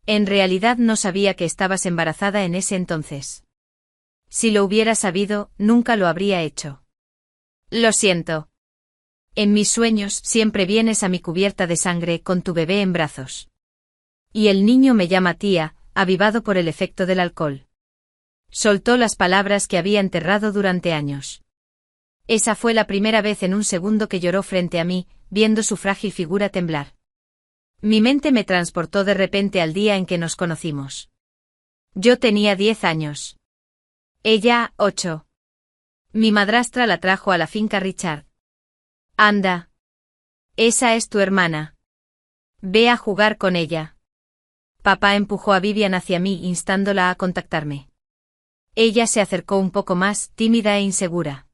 En realidad no sabía que estabas embarazada en ese entonces. Si lo hubiera sabido, nunca lo habría hecho. Lo siento. En mis sueños siempre vienes a mi cubierta de sangre con tu bebé en brazos. Y el niño me llama tía», avivado por el efecto del alcohol. Soltó las palabras que había enterrado durante años. Esa fue la primera vez en un segundo que lloró frente a mí, viendo su frágil figura temblar. Mi mente me transportó de repente al día en que nos conocimos. Yo tenía 10 años. Ella, 8. Mi madrastra la trajo a la finca Richard. «Anda. Esa es tu hermana. Ve a jugar con ella». Papá empujó a Vivian hacia mí instándola a contactarme. Ella se acercó un poco más, tímida e insegura.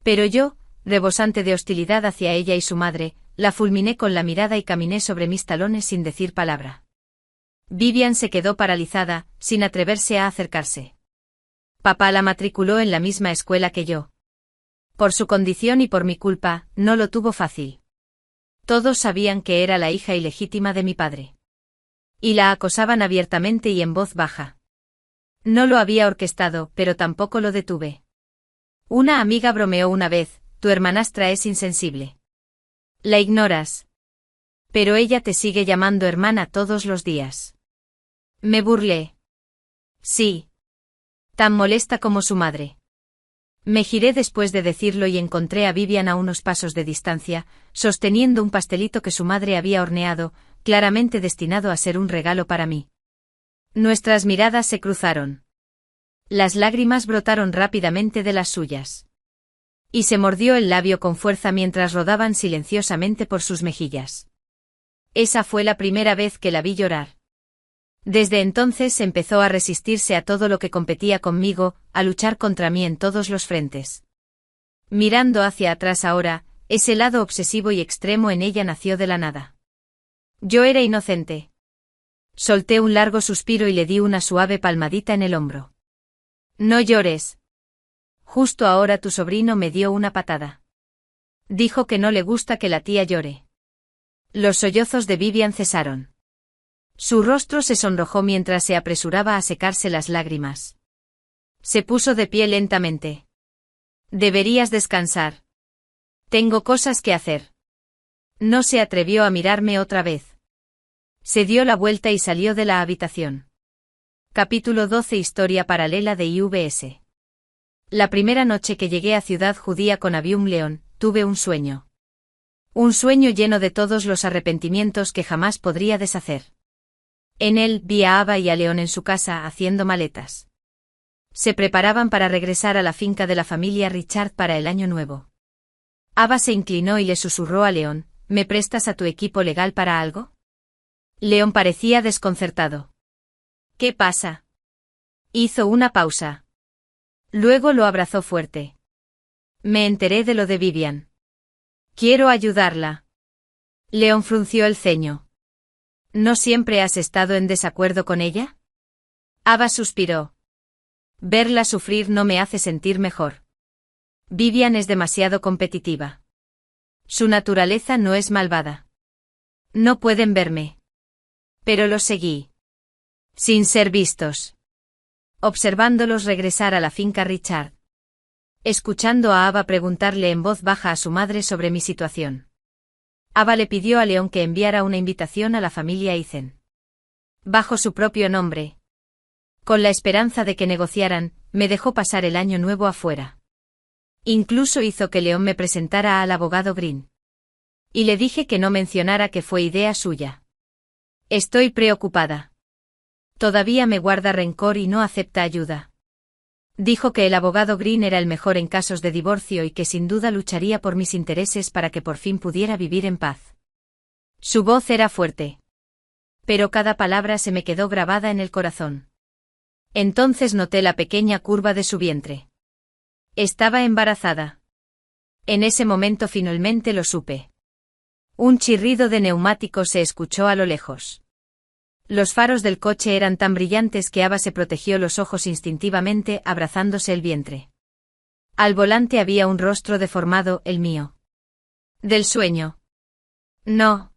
Pero yo, rebosante de hostilidad hacia ella y su madre, la fulminé con la mirada y caminé sobre mis talones sin decir palabra. Vivian se quedó paralizada, sin atreverse a acercarse. Papá la matriculó en la misma escuela que yo. Por su condición y por mi culpa, no lo tuvo fácil. Todos sabían que era la hija ilegítima de mi padre. Y la acosaban abiertamente y en voz baja. No lo había orquestado, pero tampoco lo detuve. Una amiga bromeó una vez: «Tu hermanastra es insensible. La ignoras. Pero ella te sigue llamando hermana todos los días». Me burlé. «Sí. Tan molesta como su madre». Me giré después de decirlo y encontré a Vivian a unos pasos de distancia, sosteniendo un pastelito que su madre había horneado, claramente destinado a ser un regalo para mí. Nuestras miradas se cruzaron. Las lágrimas brotaron rápidamente de las suyas. Y se mordió el labio con fuerza mientras rodaban silenciosamente por sus mejillas. Esa fue la primera vez que la vi llorar. Desde entonces empezó a resistirse a todo lo que competía conmigo, a luchar contra mí en todos los frentes. Mirando hacia atrás ahora, ese lado obsesivo y extremo en ella nació de la nada. Yo era inocente. Solté un largo suspiro y le di una suave palmadita en el hombro. «No llores. Justo ahora tu sobrino me dio una patada. Dijo que no le gusta que la tía llore». Los sollozos de Vivian cesaron. Su rostro se sonrojó mientras se apresuraba a secarse las lágrimas. Se puso de pie lentamente. «Deberías descansar. Tengo cosas que hacer». No se atrevió a mirarme otra vez. Se dio la vuelta y salió de la habitación. Capítulo 12. Historia paralela de IVS. La primera noche que llegué a Ciudad Judía con Avium León, tuve un sueño. Un sueño lleno de todos los arrepentimientos que jamás podría deshacer. En él vi a Ava y a León en su casa haciendo maletas. Se preparaban para regresar a la finca de la familia Richard para el año nuevo. Ava se inclinó y le susurró a León: ¿me prestas a tu equipo legal para algo? León parecía desconcertado. ¿Qué pasa? Hizo una pausa. Luego lo abrazó fuerte. Me enteré de lo de Vivian. Quiero ayudarla. León frunció el ceño. ¿No siempre has estado en desacuerdo con ella? Ava suspiró. Verla sufrir no me hace sentir mejor. Vivian es demasiado competitiva. Su naturaleza no es malvada. No pueden verme. Pero los seguí. Sin ser vistos. Observándolos regresar a la finca Richard. Escuchando a Ava preguntarle en voz baja a su madre sobre mi situación. Ava le pidió a León que enviara una invitación a la familia Eisen. Bajo su propio nombre. Con la esperanza de que negociaran, me dejó pasar el año nuevo afuera. Incluso hizo que León me presentara al abogado Green. Y le dije que no mencionara que fue idea suya. Estoy preocupada. Todavía me guarda rencor y no acepta ayuda. Dijo que el abogado Green era el mejor en casos de divorcio y que sin duda lucharía por mis intereses para que por fin pudiera vivir en paz. Su voz era fuerte. Pero cada palabra se me quedó grabada en el corazón. Entonces noté la pequeña curva de su vientre. Estaba embarazada. En ese momento finalmente lo supe. Un chirrido de neumáticos se escuchó a lo lejos. Los faros del coche eran tan brillantes que Ava se protegió los ojos instintivamente abrazándose el vientre. Al volante había un rostro deformado, el mío. ¿Del sueño? No.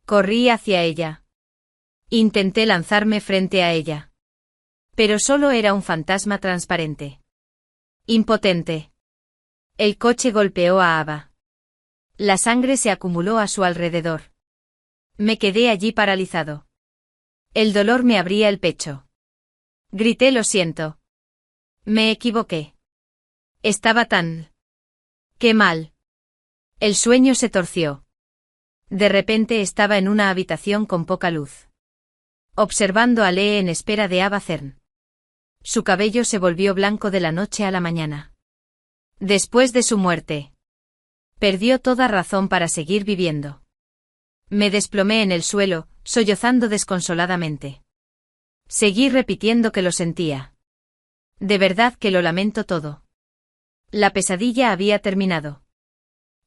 Corrí hacia ella. Intenté lanzarme frente a ella. Pero solo era un fantasma transparente. Impotente. El coche golpeó a Ava. La sangre se acumuló a su alrededor. Me quedé allí paralizado. El dolor me abría el pecho. Grité: lo siento. Me equivoqué. Estaba tan... ¡Qué mal! El sueño se torció. De repente estaba en una habitación con poca luz. Observando a Lee en espera de Ava Cern. Su cabello se volvió blanco de la noche a la mañana. Después de su muerte. Perdió toda razón para seguir viviendo. Me desplomé en el suelo, sollozando desconsoladamente. Seguí repitiendo que lo sentía. De verdad que lo lamento todo. La pesadilla había terminado.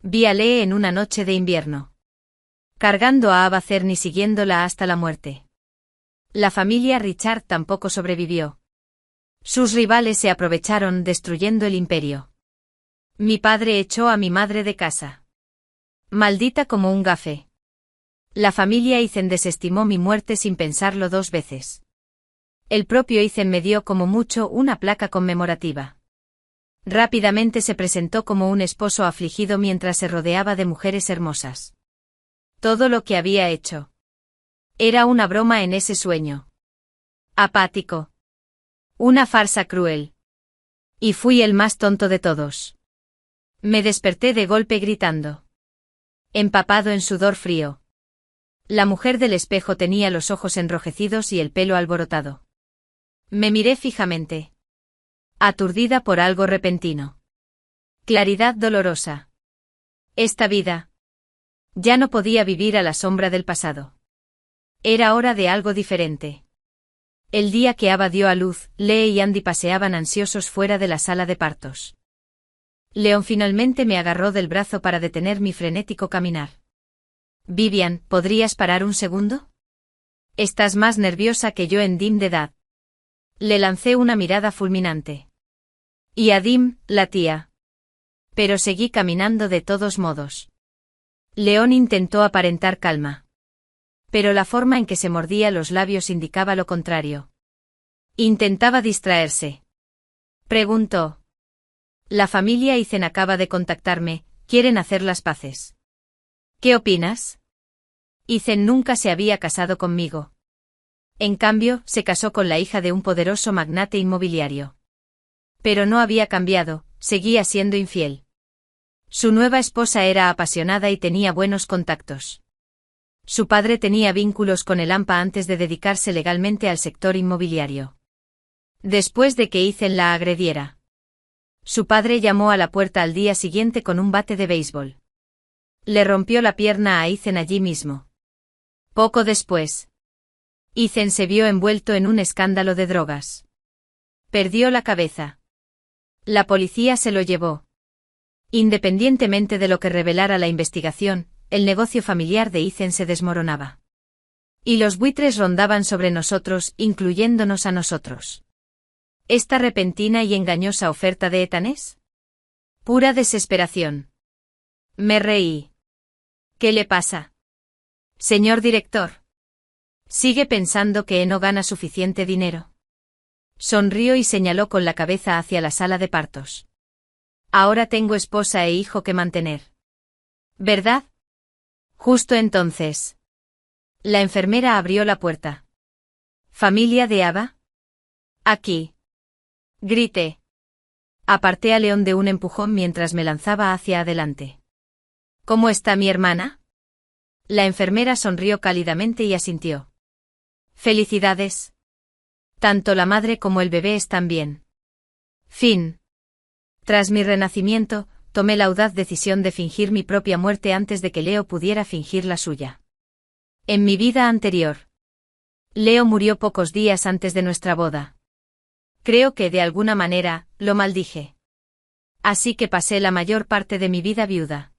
Vi a Lee en una noche de invierno. Cargando a Ava Cern y siguiéndola hasta la muerte. La familia Richard tampoco sobrevivió. Sus rivales se aprovecharon destruyendo el imperio. Mi padre echó a mi madre de casa. Maldita como un gafe. La familia Eisen desestimó mi muerte sin pensarlo 2 veces. El propio Eisen me dio como mucho una placa conmemorativa. Rápidamente se presentó como un esposo afligido mientras se rodeaba de mujeres hermosas. Todo lo que había hecho. Era una broma en ese sueño. Apático. Una farsa cruel. Y fui el más tonto de todos. Me desperté de golpe gritando. Empapado en sudor frío. La mujer del espejo tenía los ojos enrojecidos y el pelo alborotado. Me miré fijamente. Aturdida por algo repentino. Claridad dolorosa. Esta vida. Ya no podía vivir a la sombra del pasado. Era hora de algo diferente. El día que Ava dio a luz, Lee y Andy paseaban ansiosos fuera de la sala de partos. León finalmente me agarró del brazo para detener mi frenético caminar. Vivian, ¿podrías parar un segundo? Estás más nerviosa que yo en Dim de edad. Le lancé una mirada fulminante. Y a Dim, la tía. Pero seguí caminando de todos modos. León intentó aparentar calma. Pero la forma en que se mordía los labios indicaba lo contrario. Intentaba distraerse. Preguntó. La familia Eisen acaba de contactarme, quieren hacer las paces. ¿Qué opinas? Eisen nunca se había casado conmigo. En cambio, se casó con la hija de un poderoso magnate inmobiliario. Pero no había cambiado, seguía siendo infiel. Su nueva esposa era apasionada y tenía buenos contactos. Su padre tenía vínculos con el AMPA antes de dedicarse legalmente al sector inmobiliario. Después de que Eisen la agrediera. Su padre llamó a la puerta al día siguiente con un bate de béisbol. Le rompió la pierna a Ethan allí mismo. Poco después, Ethan se vio envuelto en un escándalo de drogas. Perdió la cabeza. La policía se lo llevó. Independientemente de lo que revelara la investigación, el negocio familiar de Ethan se desmoronaba. Y los buitres rondaban sobre nosotros, incluyéndonos a nosotros. ¿Esta repentina y engañosa oferta de Ethan es? Pura desesperación. Me reí. ¿Qué le pasa? Señor director. ¿Sigue pensando que no gana suficiente dinero? Sonrió y señaló con la cabeza hacia la sala de partos. Ahora tengo esposa e hijo que mantener. ¿Verdad? Justo entonces. La enfermera abrió la puerta. ¿Familia de Ava? Aquí. Grité. Aparté a León de un empujón mientras me lanzaba hacia adelante. ¿Cómo está mi hermana? La enfermera sonrió cálidamente y asintió. Felicidades. Tanto la madre como el bebé están bien. Fin. Tras mi renacimiento, tomé la audaz decisión de fingir mi propia muerte antes de que Leo pudiera fingir la suya. En mi vida anterior, Leo murió pocos días antes de nuestra boda. Creo que de alguna manera, lo maldije. Así que pasé la mayor parte de mi vida viuda,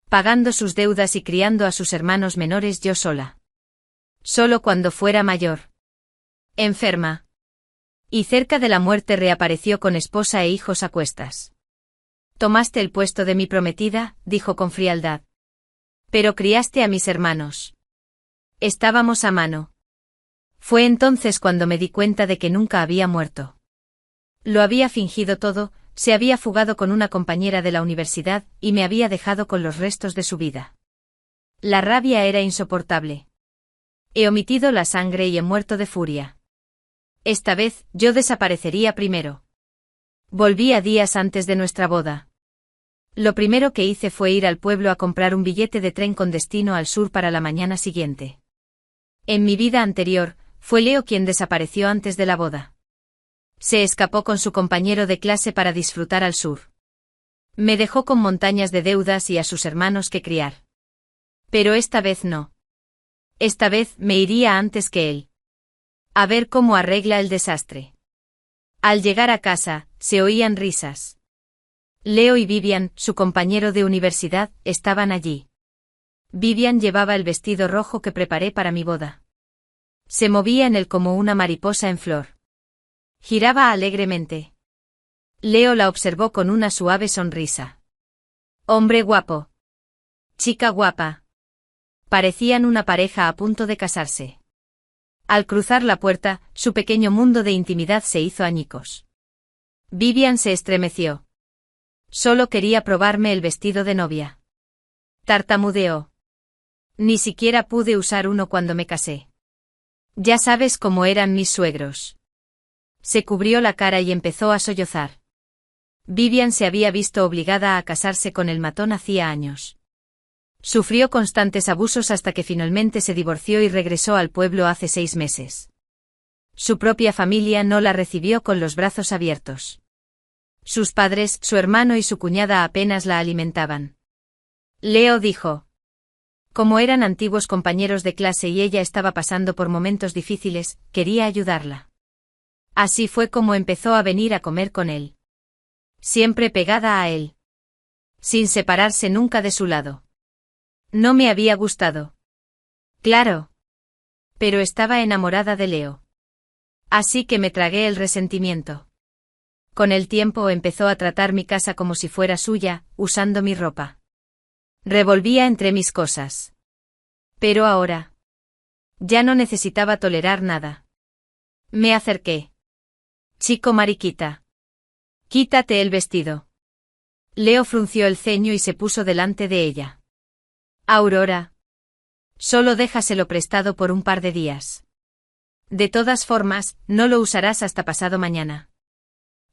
pagando sus deudas y criando a sus hermanos menores yo sola. Solo cuando fuera mayor, enferma, y cerca de la muerte reapareció con esposa e hijos a cuestas. Tomaste el puesto de mi prometida, dijo con frialdad. Pero criaste a mis hermanos. Estábamos a mano. Fue entonces cuando me di cuenta de que nunca había muerto. Lo había fingido todo, se había fugado con una compañera de la universidad y me había dejado con los restos de su vida. La rabia era insoportable. He omitido la sangre y he muerto de furia. Esta vez, yo desaparecería primero. Volví a días antes de nuestra boda. Lo primero que hice fue ir al pueblo a comprar un billete de tren con destino al sur para la mañana siguiente. En mi vida anterior, fue Leo quien desapareció antes de la boda. Se escapó con su compañero de clase para disfrutar al sur. Me dejó con montañas de deudas y a sus hermanos que criar. Pero esta vez no. Esta vez me iría antes que él. A ver cómo arregla el desastre. Al llegar a casa, se oían risas. Leo y Vivian, su compañero de universidad, estaban allí. Vivian llevaba el vestido rojo que preparé para mi boda. Se movía en él como una mariposa en flor. Giraba alegremente. Leo la observó con una suave sonrisa. Hombre guapo. Chica guapa. Parecían una pareja a punto de casarse. Al cruzar la puerta, su pequeño mundo de intimidad se hizo añicos. Vivian se estremeció. Solo quería probarme el vestido de novia. Tartamudeó. Ni siquiera pude usar uno cuando me casé. Ya sabes cómo eran mis suegros. Se cubrió la cara y empezó a sollozar. Vivian se había visto obligada a casarse con el matón hacía años. Sufrió constantes abusos hasta que finalmente se divorció y regresó al pueblo hace 6 meses. Su propia familia no la recibió con los brazos abiertos. Sus padres, su hermano y su cuñada apenas la alimentaban. Leo dijo. Como eran antiguos compañeros de clase y ella estaba pasando por momentos difíciles, quería ayudarla. Así fue como empezó a venir a comer con él. Siempre pegada a él. Sin separarse nunca de su lado. No me había gustado. Claro. Pero estaba enamorada de Leo. Así que me tragué el resentimiento. Con el tiempo empezó a tratar mi casa como si fuera suya, usando mi ropa. Revolvía entre mis cosas. Pero ahora. Ya no necesitaba tolerar nada. Me acerqué. Chico mariquita. Quítate el vestido. Leo frunció el ceño y se puso delante de ella. Aurora. Solo déjaselo prestado por un par de días. De todas formas, no lo usarás hasta pasado mañana.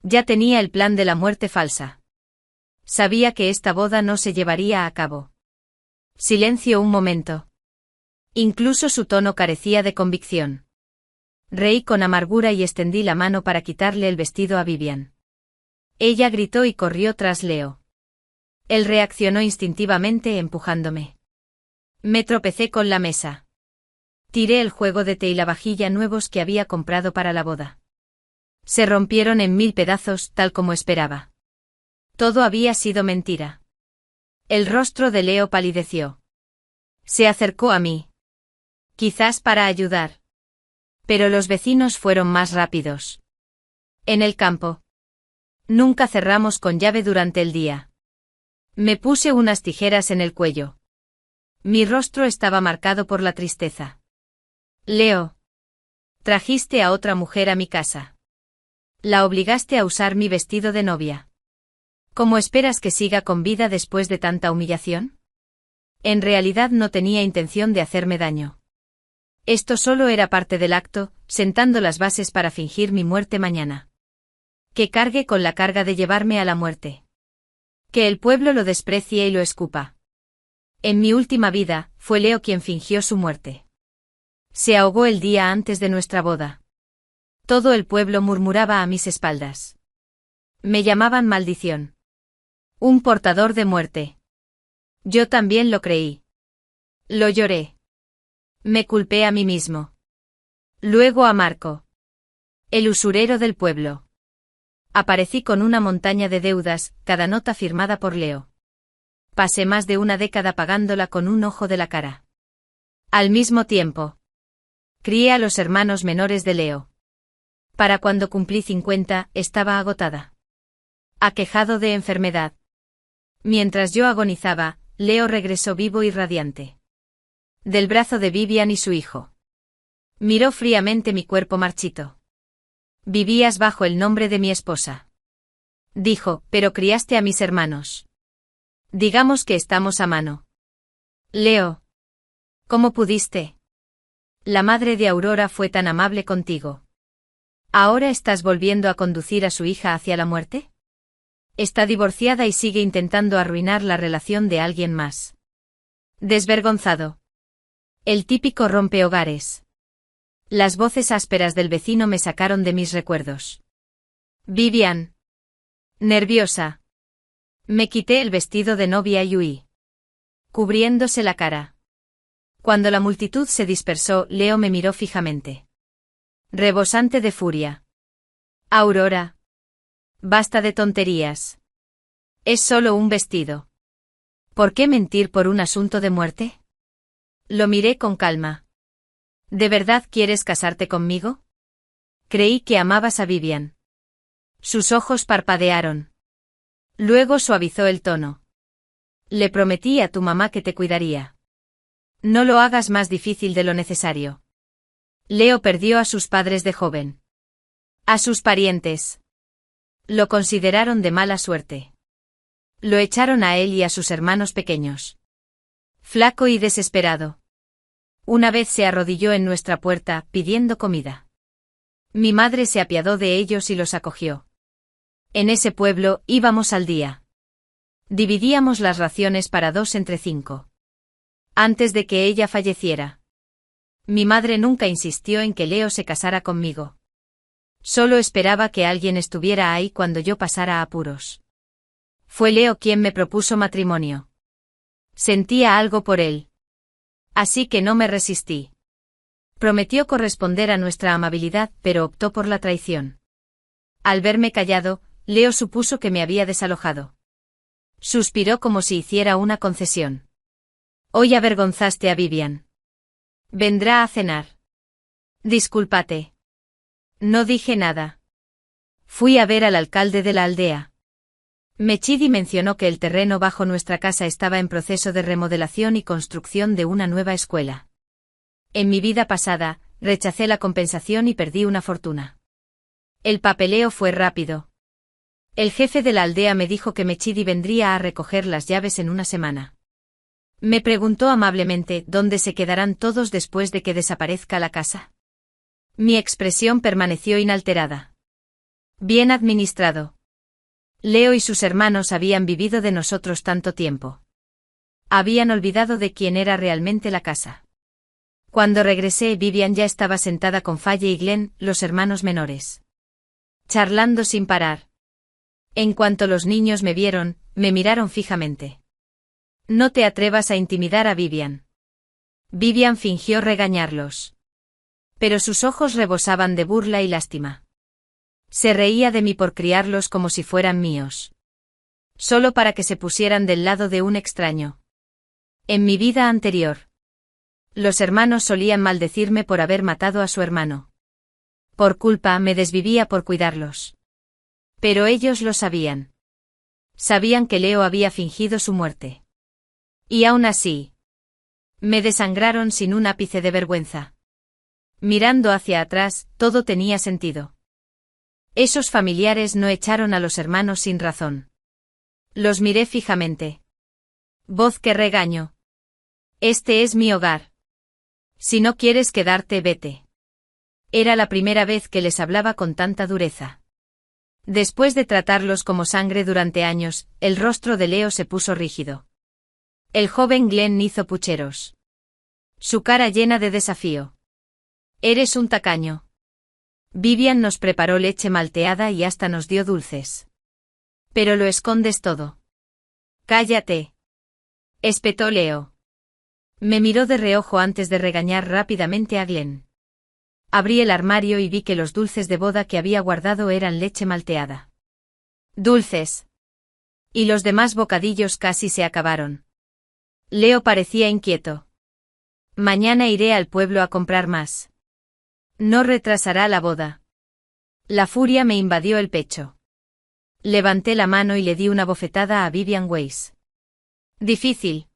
Ya tenía el plan de la muerte falsa. Sabía que esta boda no se llevaría a cabo. Silencio un momento. Incluso su tono carecía de convicción. Reí con amargura y extendí la mano para quitarle el vestido a Vivian. Ella gritó y corrió tras Leo. Él reaccionó instintivamente empujándome. Me tropecé con la mesa. Tiré el juego de té y la vajilla nuevos que había comprado para la boda. Se rompieron en 1000 pedazos, tal como esperaba. Todo había sido mentira. El rostro de Leo palideció. Se acercó a mí. Quizás para ayudar. Pero los vecinos fueron más rápidos. En el campo. Nunca cerramos con llave durante el día. Me puse unas tijeras en el cuello. Mi rostro estaba marcado por la tristeza. Leo. Trajiste a otra mujer a mi casa. La obligaste a usar mi vestido de novia. ¿Cómo esperas que siga con vida después de tanta humillación? En realidad no tenía intención de hacerme daño. Esto solo era parte del acto, sentando las bases para fingir mi muerte mañana. Que cargue con la carga de llevarme a la muerte. Que el pueblo lo desprecie y lo escupa. En mi última vida, fue Leo quien fingió su muerte. Se ahogó el día antes de nuestra boda. Todo el pueblo murmuraba a mis espaldas. Me llamaban maldición. Un portador de muerte. Yo también lo creí. Lo lloré. Me culpé a mí mismo. Luego a Marco. El usurero del pueblo. Aparecí con una montaña de deudas, cada nota firmada por Leo. Pasé más de una década pagándola con un ojo de la cara. Al mismo tiempo, crié a los hermanos menores de Leo. Para cuando cumplí 50, estaba agotada. Aquejado de enfermedad. Mientras yo agonizaba, Leo regresó vivo y radiante. Del brazo de Vivian y su hijo. Miró fríamente mi cuerpo marchito. Vivías bajo el nombre de mi esposa. Dijo, pero criaste a mis hermanos. Digamos que estamos a mano. Leo. ¿Cómo pudiste? La madre de Aurora fue tan amable contigo. ¿Ahora estás volviendo a conducir a su hija hacia la muerte? Está divorciada y sigue intentando arruinar la relación de alguien más. Desvergonzado. El típico rompehogares. Las voces ásperas del vecino me sacaron de mis recuerdos. Vivian. Nerviosa. Me quité el vestido de novia y huí. Cubriéndose la cara. Cuando la multitud se dispersó, Leo me miró fijamente. Rebosante de furia. Aurora. Basta de tonterías. Es solo un vestido. ¿Por qué mentir por un asunto de muerte? Lo miré con calma. ¿De verdad quieres casarte conmigo? Creí que amabas a Vivian. Sus ojos parpadearon. Luego suavizó el tono. Le prometí a tu mamá que te cuidaría. No lo hagas más difícil de lo necesario. Leo perdió a sus padres de joven. A sus parientes. Lo consideraron de mala suerte. Lo echaron a él y a sus hermanos pequeños. Flaco y desesperado. Una vez se arrodilló en nuestra puerta, pidiendo comida. Mi madre se apiadó de ellos y los acogió. En ese pueblo, íbamos al día. Dividíamos las raciones para 2 entre 5. Antes de que ella falleciera. Mi madre nunca insistió en que Leo se casara conmigo. Solo esperaba que alguien estuviera ahí cuando yo pasara apuros. Fue Leo quien me propuso matrimonio. Sentía algo por él. Así que no me resistí. Prometió corresponder a nuestra amabilidad, pero optó por la traición. Al verme callado, Leo supuso que me había desalojado. Suspiró como si hiciera una concesión. Hoy avergonzaste a Vivian. Vendrá a cenar. Discúlpate. No dije nada. Fui a ver al alcalde de la aldea. Mechidi mencionó que el terreno bajo nuestra casa estaba en proceso de remodelación y construcción de una nueva escuela. En mi vida pasada, rechacé la compensación y perdí una fortuna. El papeleo fue rápido. El jefe de la aldea me dijo que Mechidi vendría a recoger las llaves en una semana. Me preguntó amablemente dónde se quedarán todos después de que desaparezca la casa. Mi expresión permaneció inalterada. Bien administrado. Leo y sus hermanos habían vivido de nosotros tanto tiempo. Habían olvidado de quién era realmente la casa. Cuando regresé, Vivian ya estaba sentada con Faye y Glenn, los hermanos menores. Charlando sin parar. En cuanto los niños me vieron, me miraron fijamente. No te atrevas a intimidar a Vivian. Vivian fingió regañarlos. Pero sus ojos rebosaban de burla y lástima. Se reía de mí por criarlos como si fueran míos. Solo para que se pusieran del lado de un extraño. En mi vida anterior, los hermanos solían maldecirme por haber matado a su hermano. Por culpa me desvivía por cuidarlos. Pero ellos lo sabían. Sabían que Leo había fingido su muerte. Y aún así, me desangraron sin un ápice de vergüenza. Mirando hacia atrás, todo tenía sentido. Esos familiares no echaron a los hermanos sin razón. Los miré fijamente. Voz que regaño. Este es mi hogar. Si no quieres quedarte, vete. Era la primera vez que les hablaba con tanta dureza. Después de tratarlos como sangre durante años, el rostro de Leo se puso rígido. El joven Glenn hizo pucheros. Su cara llena de desafío. Eres un tacaño. Vivian nos preparó leche malteada y hasta nos dio dulces. Pero lo escondes todo. Cállate. Espetó Leo. Me miró de reojo antes de regañar rápidamente a Glenn. Abrí el armario y vi que los dulces de boda que había guardado eran leche malteada. Dulces. Y los demás bocadillos casi se acabaron. Leo parecía inquieto. Mañana iré al pueblo a comprar más. No retrasará la boda. La furia me invadió el pecho. Levanté la mano y le di una bofetada a Vivian Weiss. Difícil.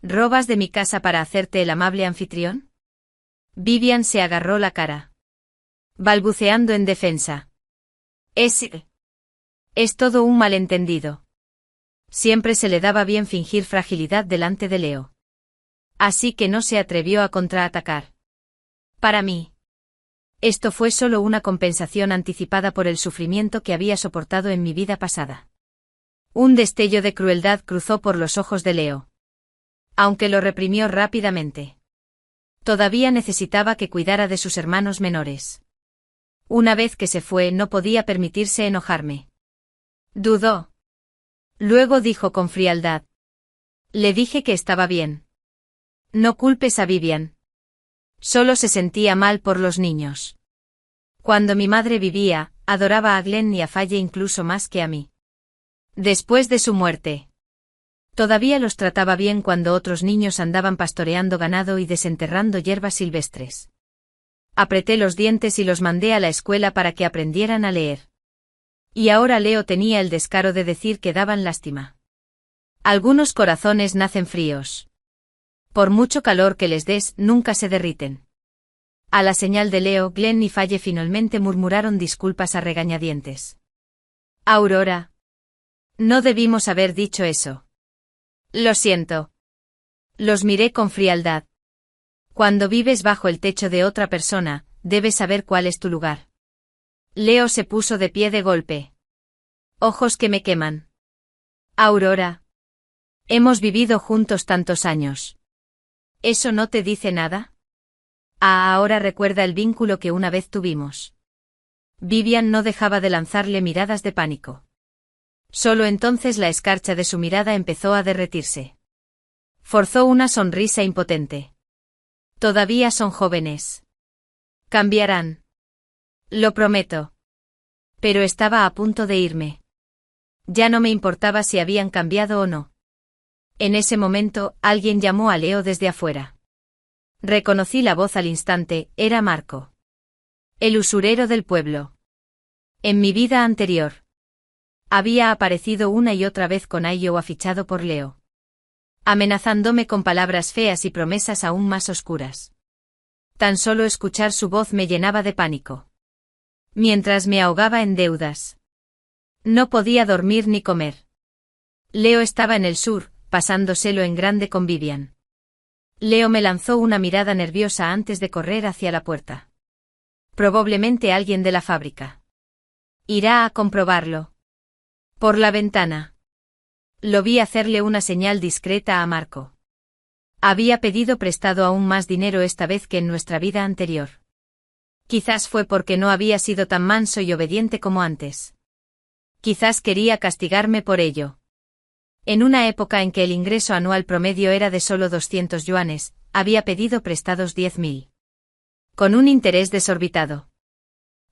¿Robas de mi casa para hacerte el amable anfitrión? Vivian se agarró la cara. Balbuceando en defensa. Es todo un malentendido. Siempre se le daba bien fingir fragilidad delante de Leo. Así que no se atrevió a contraatacar. Para mí, esto fue solo una compensación anticipada por el sufrimiento que había soportado en mi vida pasada. Un destello de crueldad cruzó por los ojos de Leo. Aunque lo reprimió rápidamente. Todavía necesitaba que cuidara de sus hermanos menores. Una vez que se fue, no podía permitirse enojarme. Dudó. Luego dijo con frialdad. Le dije que estaba bien. No culpes a Vivian. Solo se sentía mal por los niños. Cuando mi madre vivía, adoraba a Glenn y a Faye incluso más que a mí. Después de su muerte, todavía los trataba bien cuando otros niños andaban pastoreando ganado y desenterrando hierbas silvestres. Apreté los dientes y los mandé a la escuela para que aprendieran a leer. Y ahora Leo tenía el descaro de decir que daban lástima. Algunos corazones nacen fríos. Por mucho calor que les des, nunca se derriten. A la señal de Leo, Glenn y Faye finalmente murmuraron disculpas a regañadientes. Aurora. No debimos haber dicho eso. Lo siento. Los miré con frialdad. Cuando vives bajo el techo de otra persona, debes saber cuál es tu lugar. Leo se puso de pie de golpe. Ojos que me queman. Aurora. Hemos vivido juntos tantos años. ¿Eso no te dice nada? Ahora recuerda el vínculo que una vez tuvimos. Vivian no dejaba de lanzarle miradas de pánico. Solo entonces la escarcha de su mirada empezó a derretirse. Forzó una sonrisa impotente. Todavía son jóvenes. Cambiarán. Lo prometo. Pero estaba a punto de irme. Ya no me importaba si habían cambiado o no. En ese momento, alguien llamó a Leo desde afuera. Reconocí la voz al instante, era Marco. El usurero del pueblo. En mi vida anterior. Había aparecido una y otra vez con Iowa fichado por Leo. Amenazándome con palabras feas y promesas aún más oscuras. Tan solo escuchar su voz me llenaba de pánico. Mientras me ahogaba en deudas. No podía dormir ni comer. Leo estaba en el sur, pasándoselo en grande con Vivian. Leo me lanzó una mirada nerviosa antes de correr hacia la puerta. Probablemente alguien de la fábrica. Irá a comprobarlo. Por la ventana. Lo vi hacerle una señal discreta a Marco. Había pedido prestado aún más dinero esta vez que en nuestra vida anterior. Quizás fue porque no había sido tan manso y obediente como antes. Quizás quería castigarme por ello. En una época en que el ingreso anual promedio era de solo 200 yuanes, había pedido prestados 10.000. Con un interés desorbitado.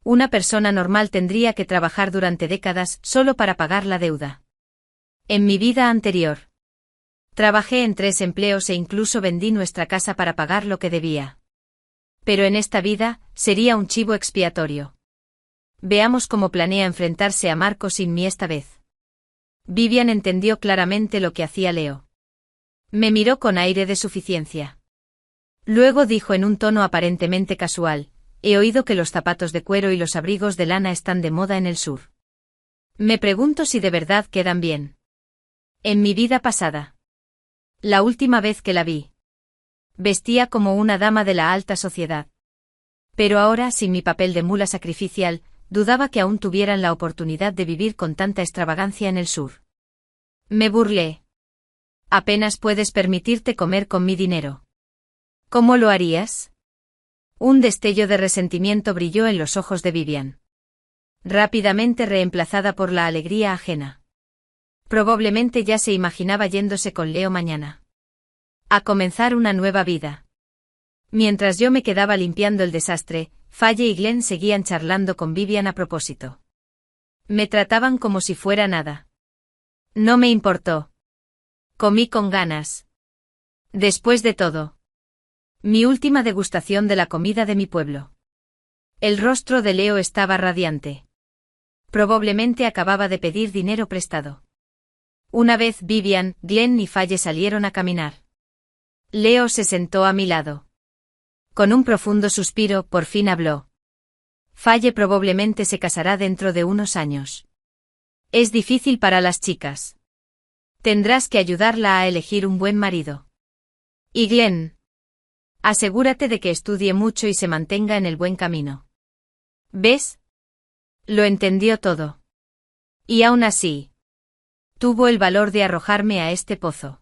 Una persona normal tendría que trabajar durante décadas solo para pagar la deuda. En mi vida anterior. Trabajé en 3 empleos e incluso vendí nuestra casa para pagar lo que debía. Pero en esta vida, sería un chivo expiatorio. Veamos cómo planea enfrentarse a Marco sin mí esta vez. Vivian entendió claramente lo que hacía Leo. Me miró con aire de suficiencia. Luego dijo en un tono aparentemente casual: he oído que los zapatos de cuero y los abrigos de lana están de moda en el sur. Me pregunto si de verdad quedan bien. En mi vida pasada. La última vez que la vi. Vestía como una dama de la alta sociedad. Pero ahora, sin mi papel de mula sacrificial, dudaba que aún tuvieran la oportunidad de vivir con tanta extravagancia en el sur. Me burlé. Apenas puedes permitirte comer con mi dinero. ¿Cómo lo harías? Un destello de resentimiento brilló en los ojos de Vivian. Rápidamente reemplazada por la alegría ajena. Probablemente ya se imaginaba yéndose con Leo mañana. A comenzar una nueva vida. Mientras yo me quedaba limpiando el desastre, Faye y Glenn seguían charlando con Vivian a propósito. Me trataban como si fuera nada. No me importó. Comí con ganas. Después de todo. Mi última degustación de la comida de mi pueblo. El rostro de Leo estaba radiante. Probablemente acababa de pedir dinero prestado. Una vez Vivian, Glenn y Faye salieron a caminar. Leo se sentó a mi lado. Con un profundo suspiro, por fin habló. Faye probablemente se casará dentro de unos años. Es difícil para las chicas. Tendrás que ayudarla a elegir un buen marido. Y Glenn. Asegúrate de que estudie mucho y se mantenga en el buen camino. ¿Ves? Lo entendió todo. Y aún así. Tuvo el valor de arrojarme a este pozo.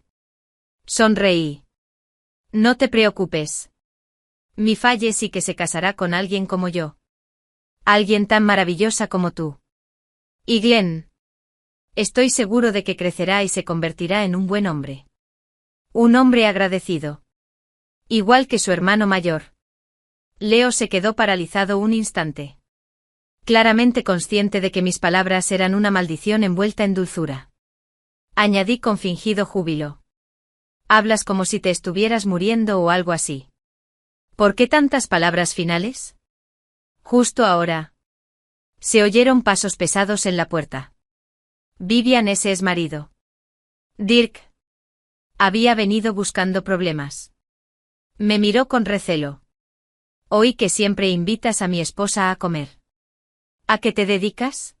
Sonreí. No te preocupes. Mi Faye sí que se casará con alguien como yo. Alguien tan maravillosa como tú. Y Glenn. Estoy seguro de que crecerá y se convertirá en un buen hombre. Un hombre agradecido. Igual que su hermano mayor. Leo se quedó paralizado un instante. Claramente consciente de que mis palabras eran una maldición envuelta en dulzura. Añadí con fingido júbilo. Hablas como si te estuvieras muriendo o algo así. ¿Por qué tantas palabras finales? Justo ahora. Se oyeron pasos pesados en la puerta. Vivian, ese es marido. Dirk. Había venido buscando problemas. Me miró con recelo. Oí que siempre invitas a mi esposa a comer. ¿A qué te dedicas?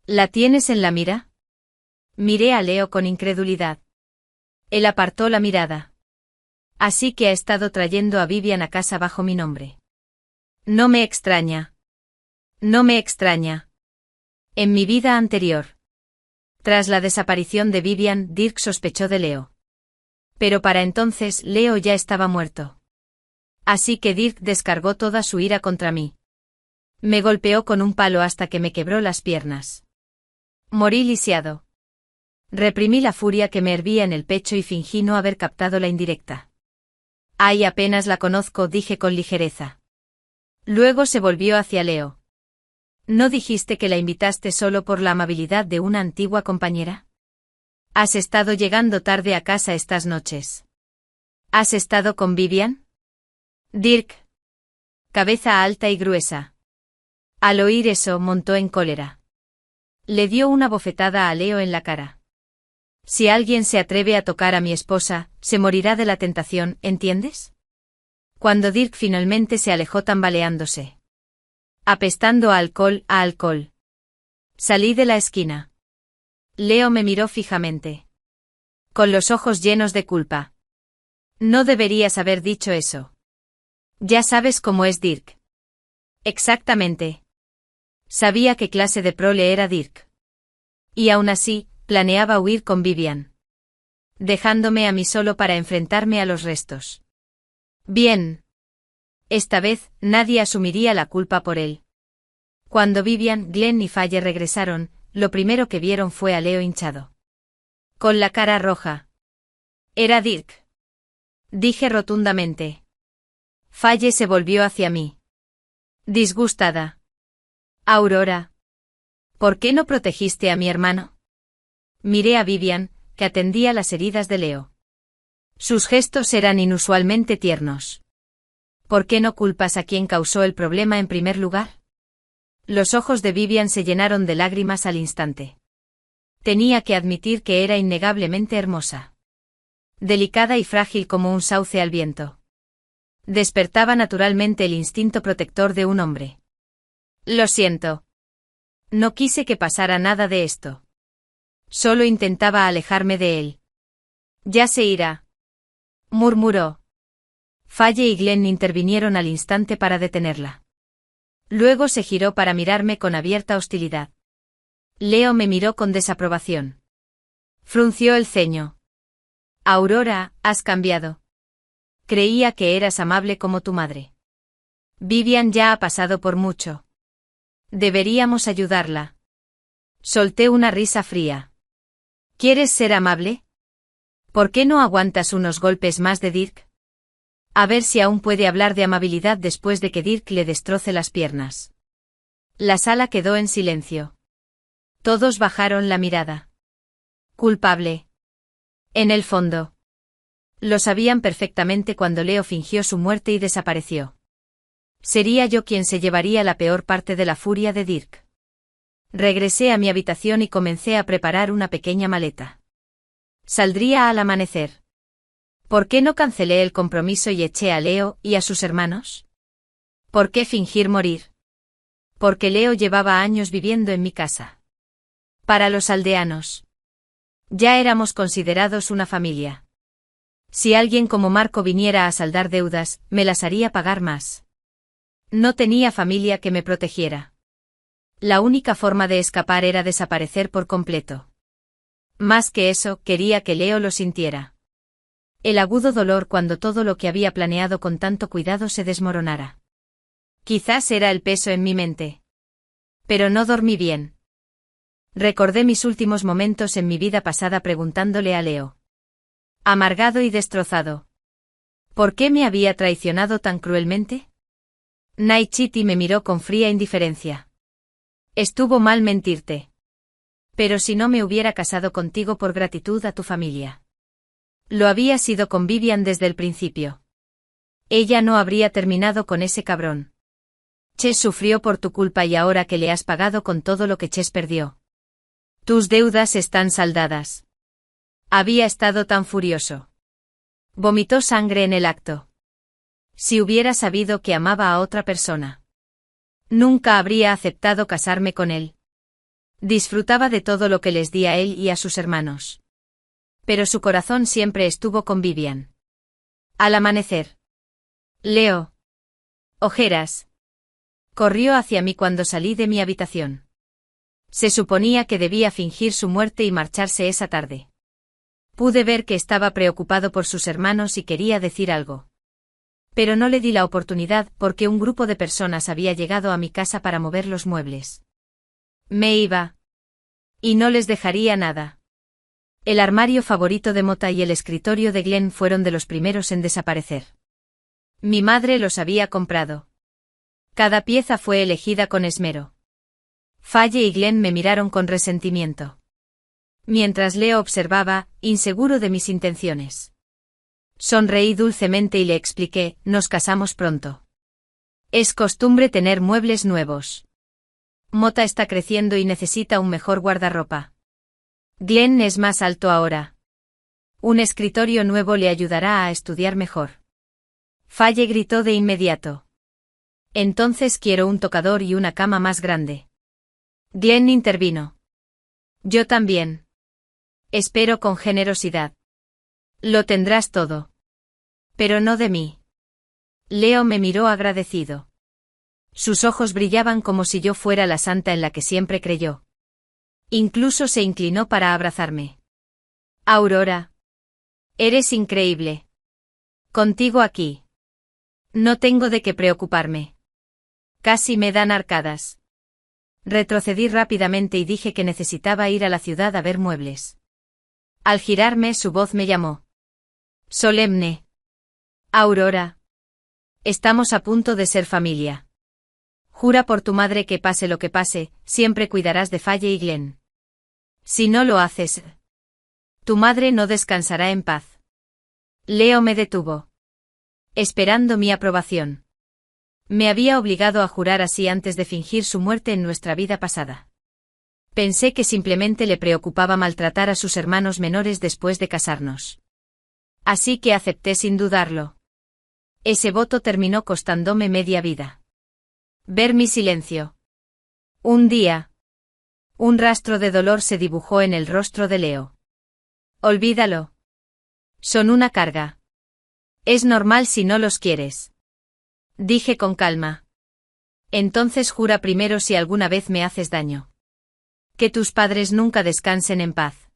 ¿La tienes en la mira? Miré a Leo con incredulidad. Él apartó la mirada. Así que ha estado trayendo a Vivian a casa bajo mi nombre. No me extraña. No me extraña. En mi vida anterior. Tras la desaparición de Vivian, Dirk sospechó de Leo. Pero para entonces Leo ya estaba muerto. Así que Dirk descargó toda su ira contra mí. Me golpeó con un palo hasta que me quebró las piernas. Morí lisiado. Reprimí la furia que me hervía en el pecho y fingí no haber captado la indirecta. Ay, apenas la conozco, dije con ligereza. Luego se volvió hacia Leo. ¿No dijiste que la invitaste solo por la amabilidad de una antigua compañera? ¿Has estado llegando tarde a casa estas noches? ¿Has estado con Vivian? Dirk. Cabeza alta y gruesa. Al oír eso, montó en cólera. Le dio una bofetada a Leo en la cara. Si alguien se atreve a tocar a mi esposa, se morirá de la tentación, ¿entiendes? Cuando Dirk finalmente se alejó tambaleándose. Apestando a alcohol, a alcohol. Salí de la esquina. Leo me miró fijamente. Con los ojos llenos de culpa. No deberías haber dicho eso. Ya sabes cómo es Dirk. Exactamente. Sabía qué clase de prole era Dirk. Y aún así, planeaba huir con Vivian. Dejándome a mí solo para enfrentarme a los restos. Bien. Esta vez, nadie asumiría la culpa por él. Cuando Vivian, Glenn y Faye regresaron, lo primero que vieron fue a Leo hinchado. Con la cara roja. Era Dirk. Dije rotundamente. Faye se volvió hacia mí. Disgustada. Aurora. ¿Por qué no protegiste a mi hermano? Miré a Vivian, que atendía las heridas de Leo. Sus gestos eran inusualmente tiernos. ¿Por qué no culpas a quien causó el problema en primer lugar? Los ojos de Vivian se llenaron de lágrimas al instante. Tenía que admitir que era innegablemente hermosa. Delicada y frágil como un sauce al viento. Despertaba naturalmente el instinto protector de un hombre. Lo siento. No quise que pasara nada de esto. Solo intentaba alejarme de él. Ya se irá. Murmuró. Faye y Glenn intervinieron al instante para detenerla. Luego se giró para mirarme con abierta hostilidad. Leo me miró con desaprobación. Frunció el ceño. Aurora, has cambiado. Creía que eras amable como tu madre. Vivian ya ha pasado por mucho. Deberíamos ayudarla. Solté una risa fría. ¿Quieres ser amable? ¿Por qué no aguantas unos golpes más de Dirk? A ver si aún puede hablar de amabilidad después de que Dirk le destroce las piernas. La sala quedó en silencio. Todos bajaron la mirada. Culpable. En el fondo. Lo sabían perfectamente cuando Leo fingió su muerte y desapareció. Sería yo quien se llevaría la peor parte de la furia de Dirk. Regresé a mi habitación y comencé a preparar una pequeña maleta. Saldría al amanecer. ¿Por qué no cancelé el compromiso y eché a Leo y a sus hermanos? ¿Por qué fingir morir? Porque Leo llevaba años viviendo en mi casa. Para los aldeanos. Ya éramos considerados una familia. Si alguien como Marco viniera a saldar deudas, me las haría pagar más. No tenía familia que me protegiera. La única forma de escapar era desaparecer por completo. Más que eso, quería que Leo lo sintiera. El agudo dolor cuando todo lo que había planeado con tanto cuidado se desmoronara. Quizás era el peso en mi mente. Pero no dormí bien. Recordé mis últimos momentos en mi vida pasada preguntándole a Leo. Amargado y destrozado. ¿Por qué me había traicionado tan cruelmente? Naichiti me miró con fría indiferencia. Estuvo mal mentirte. Pero si no me hubiera casado contigo por gratitud a tu familia. Lo había sido con Vivian desde el principio. Ella no habría terminado con ese cabrón. Ches sufrió por tu culpa y ahora que le has pagado con todo lo que Ches perdió. Tus deudas están saldadas. Había estado tan furioso. Vomitó sangre en el acto. Si hubiera sabido que amaba a otra persona. Nunca habría aceptado casarme con él. Disfrutaba de todo lo que les di a él y a sus hermanos. Pero su corazón siempre estuvo con Vivian. Al amanecer. Leo. Ojeras. Corrió hacia mí cuando salí de mi habitación. Se suponía que debía fingir su muerte y marcharse esa tarde. Pude ver que estaba preocupado por sus hermanos y quería decir algo. Pero no le di la oportunidad porque un grupo de personas había llegado a mi casa para mover los muebles. Me iba. Y no les dejaría nada. El armario favorito de Mota y el escritorio de Glenn fueron de los primeros en desaparecer. Mi madre los había comprado. Cada pieza fue elegida con esmero. Faye y Glenn me miraron con resentimiento. Mientras Leo observaba, inseguro de mis intenciones. Sonreí dulcemente y le expliqué, nos casamos pronto. Es costumbre tener muebles nuevos. Mota está creciendo y necesita un mejor guardarropa. Glenn es más alto ahora. Un escritorio nuevo le ayudará a estudiar mejor. Faye gritó de inmediato. Entonces quiero un tocador y una cama más grande. Glenn intervino. Yo también. Espero con generosidad. Lo tendrás todo. Pero no de mí. Leo me miró agradecido. Sus ojos brillaban como si yo fuera la santa en la que siempre creyó. Incluso se inclinó para abrazarme. Aurora. Eres increíble. Contigo aquí. No tengo de qué preocuparme. Casi me dan arcadas. Retrocedí rápidamente y dije que necesitaba ir a la ciudad a ver muebles. Al girarme, su voz me llamó. Solemne. Aurora. Estamos a punto de ser familia. Jura por tu madre que pase lo que pase, siempre cuidarás de Faye y Glenn. Si no lo haces, tu madre no descansará en paz. Leo me detuvo. Esperando mi aprobación. Me había obligado a jurar así antes de fingir su muerte en nuestra vida pasada. Pensé que simplemente le preocupaba maltratar a sus hermanos menores después de casarnos. Así que acepté sin dudarlo. Ese voto terminó costándome media vida. Ver mi silencio. Un día. Un rastro de dolor se dibujó en el rostro de Leo. Olvídalo. Son una carga. Es normal si no los quieres. Dije con calma. Entonces jura primero si alguna vez me haces daño. Que tus padres nunca descansen en paz.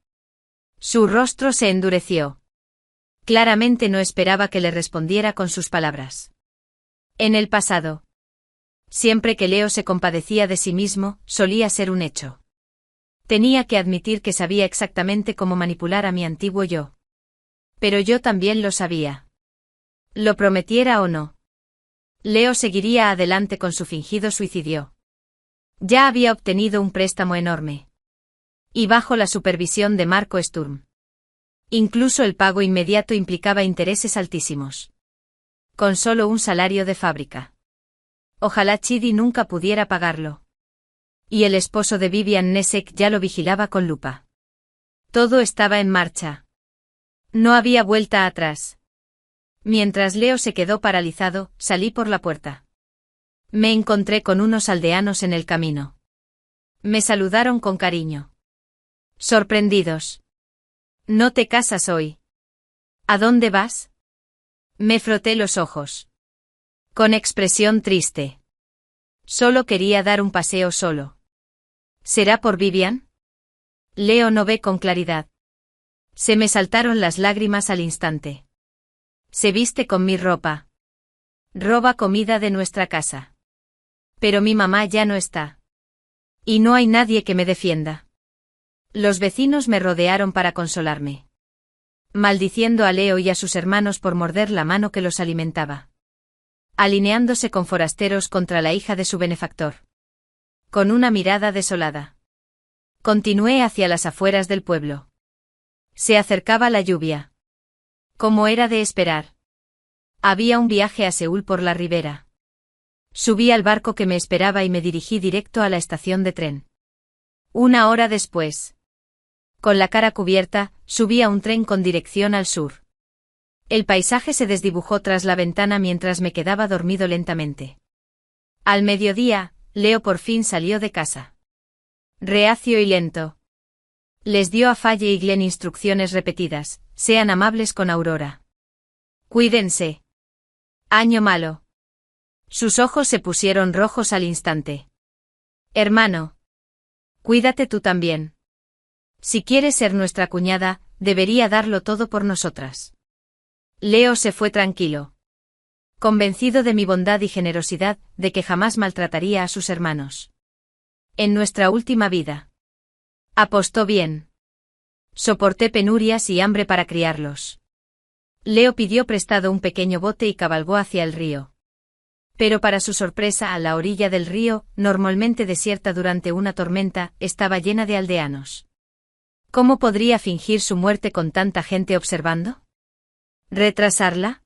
Su rostro se endureció. Claramente no esperaba que le respondiera con sus palabras. En el pasado. Siempre que Leo se compadecía de sí mismo, solía ser un hecho. Tenía que admitir que sabía exactamente cómo manipular a mi antiguo yo. Pero yo también lo sabía. Lo prometiera o no. Leo seguiría adelante con su fingido suicidio. Ya había obtenido un préstamo enorme. Y bajo la supervisión de Marco Sturm. Incluso el pago inmediato implicaba intereses altísimos. Con solo un salario de fábrica. Ojalá Chidi nunca pudiera pagarlo. Y el esposo de Vivian Nesek ya lo vigilaba con lupa. Todo estaba en marcha. No había vuelta atrás. Mientras Leo se quedó paralizado, salí por la puerta. Me encontré con unos aldeanos en el camino. Me saludaron con cariño. Sorprendidos. ¿No te casas hoy? ¿A dónde vas? Me froté los ojos. Con expresión triste. Solo quería dar un paseo solo. ¿Será por Vivian? Leo no ve con claridad. Se me saltaron las lágrimas al instante. Se viste con mi ropa. Roba comida de nuestra casa. Pero mi mamá ya no está. Y no hay nadie que me defienda. Los vecinos me rodearon para consolarme. Maldiciendo a Leo y a sus hermanos por morder la mano que los alimentaba. Alineándose con forasteros contra la hija de su benefactor. Con una mirada desolada. Continué hacia las afueras del pueblo. Se acercaba la lluvia. Como era de esperar. Había un viaje a Seúl por la ribera. Subí al barco que me esperaba y me dirigí directo a la estación de tren. Una hora después. Con la cara cubierta, subí a un tren con dirección al sur. El paisaje se desdibujó tras la ventana mientras me quedaba dormido lentamente. Al mediodía, Leo por fin salió de casa. Reacio y lento. Les dio a Faye y Glenn instrucciones repetidas: sean amables con Aurora. Cuídense. Año malo. Sus ojos se pusieron rojos al instante. Hermano. Cuídate tú también. Si quieres ser nuestra cuñada, debería darlo todo por nosotras. Leo se fue tranquilo. Convencido de mi bondad y generosidad, de que jamás maltrataría a sus hermanos. En nuestra última vida. Apostó bien. Soporté penurias y hambre para criarlos. Leo pidió prestado un pequeño bote y cabalgó hacia el río. Pero para su sorpresa, a la orilla del río, normalmente desierta durante una tormenta, estaba llena de aldeanos. ¿Cómo podría fingir su muerte con tanta gente observando? ¿Retrasarla?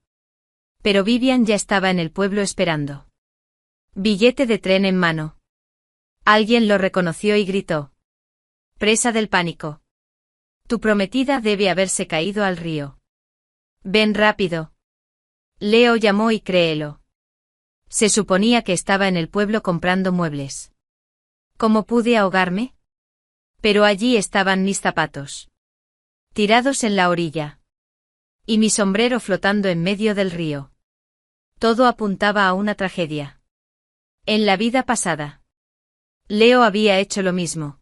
Pero Vivian ya estaba en el pueblo esperando. Billete de tren en mano. Alguien lo reconoció y gritó. Presa del pánico. Tu prometida debe haberse caído al río. Ven rápido. Leo llamó y créelo. Se suponía que estaba en el pueblo comprando muebles. ¿Cómo pude ahogarme? Pero allí estaban mis zapatos. Tirados en la orilla. Y mi sombrero flotando en medio del río. Todo apuntaba a una tragedia. En la vida pasada. Leo había hecho lo mismo.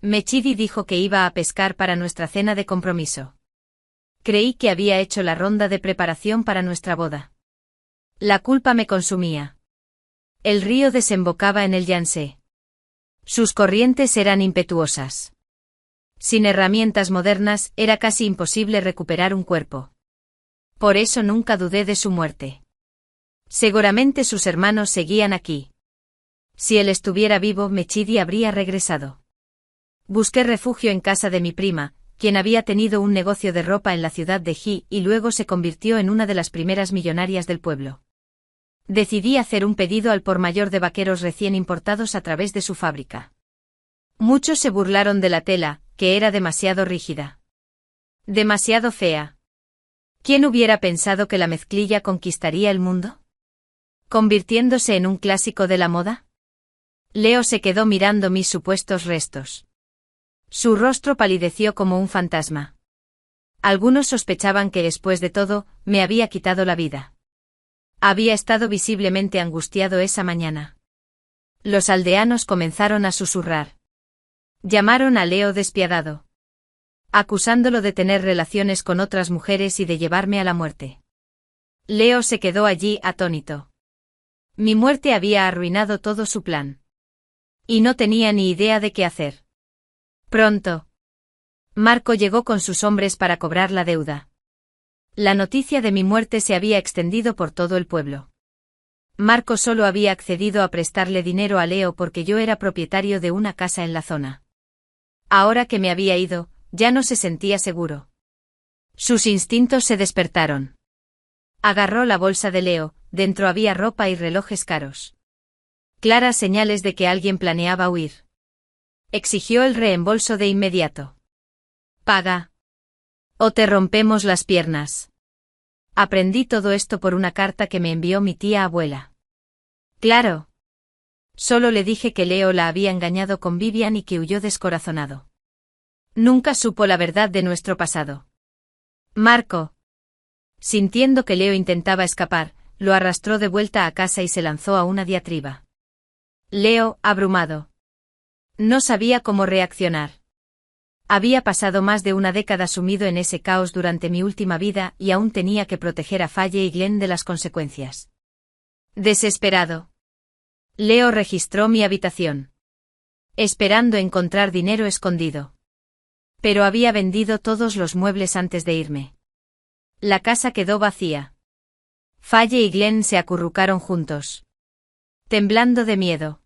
Mechidi dijo que iba a pescar para nuestra cena de compromiso. Creí que había hecho la ronda de preparación para nuestra boda. La culpa me consumía. El río desembocaba en el Yangtze. Sus corrientes eran impetuosas. Sin herramientas modernas, era casi imposible recuperar un cuerpo. Por eso nunca dudé de su muerte. Seguramente sus hermanos seguían aquí. Si él estuviera vivo, Mechidi habría regresado. Busqué refugio en casa de mi prima, quien había tenido un negocio de ropa en la ciudad de Ji y luego se convirtió en una de las primeras millonarias del pueblo. Decidí hacer un pedido al por mayor de vaqueros recién importados a través de su fábrica. Muchos se burlaron de la tela, que era demasiado rígida. Demasiado fea. ¿Quién hubiera pensado que la mezclilla conquistaría el mundo? ¿Convirtiéndose en un clásico de la moda? Leo se quedó mirando mis supuestos restos. Su rostro palideció como un fantasma. Algunos sospechaban que después de todo, me había quitado la vida. Había estado visiblemente angustiado esa mañana. Los aldeanos comenzaron a susurrar. Llamaron a Leo despiadado, acusándolo de tener relaciones con otras mujeres y de llevarme a la muerte. Leo se quedó allí atónito. Mi muerte había arruinado todo su plan. Y no tenía ni idea de qué hacer. Pronto. Marco llegó con sus hombres para cobrar la deuda. La noticia de mi muerte se había extendido por todo el pueblo. Marco solo había accedido a prestarle dinero a Leo porque yo era propietario de una casa en la zona. Ahora que me había ido, ya no se sentía seguro. Sus instintos se despertaron. Agarró la bolsa de Leo, dentro había ropa y relojes caros. Claras señales de que alguien planeaba huir. Exigió el reembolso de inmediato. Paga. O te rompemos las piernas. Aprendí todo esto por una carta que me envió mi tía abuela. Claro. Solo le dije que Leo la había engañado con Vivian y que huyó descorazonado. Nunca supo la verdad de nuestro pasado. Marco. Sintiendo que Leo intentaba escapar, lo arrastró de vuelta a casa y se lanzó a una diatriba. Leo, abrumado. No sabía cómo reaccionar. Había pasado más de una década sumido en ese caos durante mi última vida y aún tenía que proteger a Faye y Glenn de las consecuencias. Desesperado. Leo registró mi habitación. Esperando encontrar dinero escondido. Pero había vendido todos los muebles antes de irme. La casa quedó vacía. Faye y Glenn se acurrucaron juntos, temblando de miedo.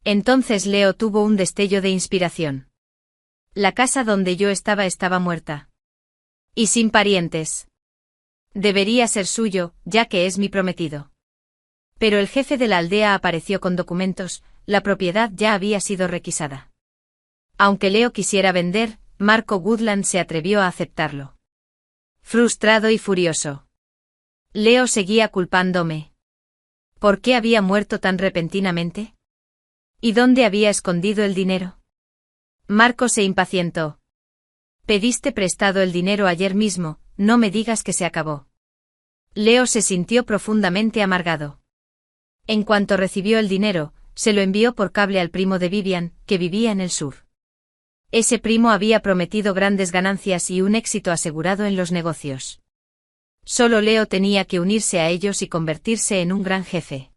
Entonces Leo tuvo un destello de inspiración. La casa donde yo estaba muerta. Y sin parientes. Debería ser suyo, ya que es mi prometido. Pero el jefe de la aldea apareció con documentos, la propiedad ya había sido requisada. Aunque Leo quisiera vender, Marco Woodland se atrevió a aceptarlo. Frustrado y furioso. Leo seguía culpándome. ¿Por qué había muerto tan repentinamente? ¿Y dónde había escondido el dinero? Marco se impacientó. Pediste prestado el dinero ayer mismo, no me digas que se acabó. Leo se sintió profundamente amargado. En cuanto recibió el dinero, se lo envió por cable al primo de Vivian, que vivía en el sur. Ese primo había prometido grandes ganancias y un éxito asegurado en los negocios. Solo Leo tenía que unirse a ellos y convertirse en un gran jefe.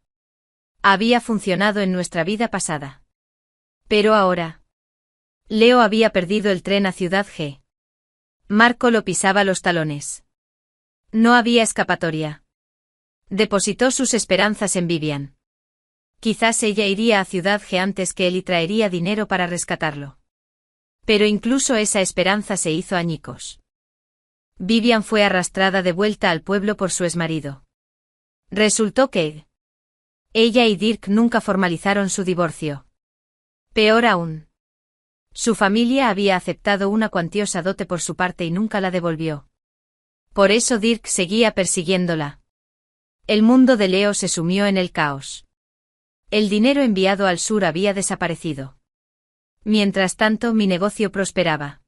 Había funcionado en nuestra vida pasada. Pero ahora. Leo había perdido el tren a Ciudad G. Marco lo pisaba los talones. No había escapatoria. Depositó sus esperanzas en Vivian. Quizás ella iría a Ciudad G antes que él y traería dinero para rescatarlo. Pero incluso esa esperanza se hizo añicos. Vivian fue arrastrada de vuelta al pueblo por su exmarido. Resultó que ella y Dirk nunca formalizaron su divorcio. Peor aún. Su familia había aceptado una cuantiosa dote por su parte y nunca la devolvió. Por eso Dirk seguía persiguiéndola. El mundo de Leo se sumió en el caos. El dinero enviado al sur había desaparecido. Mientras tanto, mi negocio prosperaba.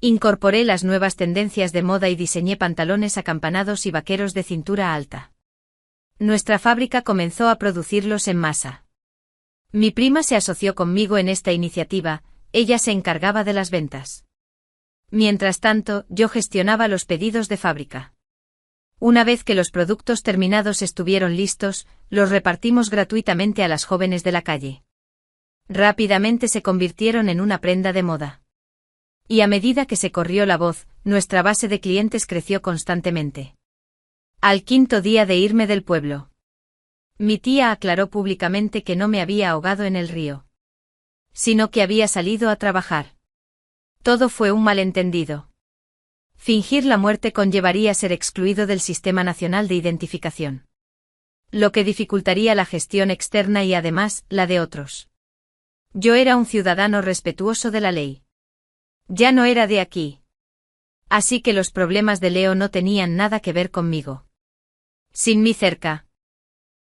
Incorporé las nuevas tendencias de moda y diseñé pantalones acampanados y vaqueros de cintura alta. Nuestra fábrica comenzó a producirlos en masa. Mi prima se asoció conmigo en esta iniciativa, ella se encargaba de las ventas. Mientras tanto, yo gestionaba los pedidos de fábrica. Una vez que los productos terminados estuvieron listos, los repartimos gratuitamente a las jóvenes de la calle. Rápidamente se convirtieron en una prenda de moda. Y a medida que se corrió la voz, nuestra base de clientes creció constantemente. Al quinto día de irme del pueblo, mi tía aclaró públicamente que no me había ahogado en el río, sino que había salido a trabajar. Todo fue un malentendido. Fingir la muerte conllevaría ser excluido del Sistema Nacional de Identificación, lo que dificultaría la gestión externa y además, la de otros. Yo era un ciudadano respetuoso de la ley. Ya no era de aquí. Así que los problemas de Leo no tenían nada que ver conmigo. Sin mí cerca,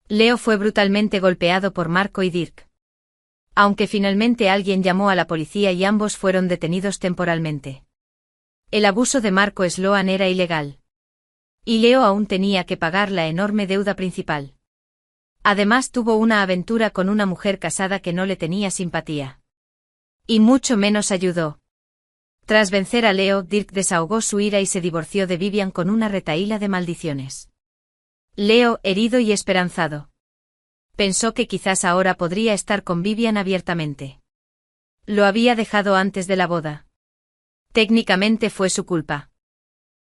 Leo fue brutalmente golpeado por Marco y Dirk. Aunque finalmente alguien llamó a la policía y ambos fueron detenidos temporalmente. El abuso de Marco Sloan era ilegal. Y Leo aún tenía que pagar la enorme deuda principal. Además tuvo una aventura con una mujer casada que no le tenía simpatía. Y mucho menos ayudó. Tras vencer a Leo, Dirk desahogó su ira y se divorció de Vivian con una retahíla de maldiciones. Leo, herido y esperanzado, pensó que quizás ahora podría estar con Vivian abiertamente. Lo había dejado antes de la boda. Técnicamente fue su culpa.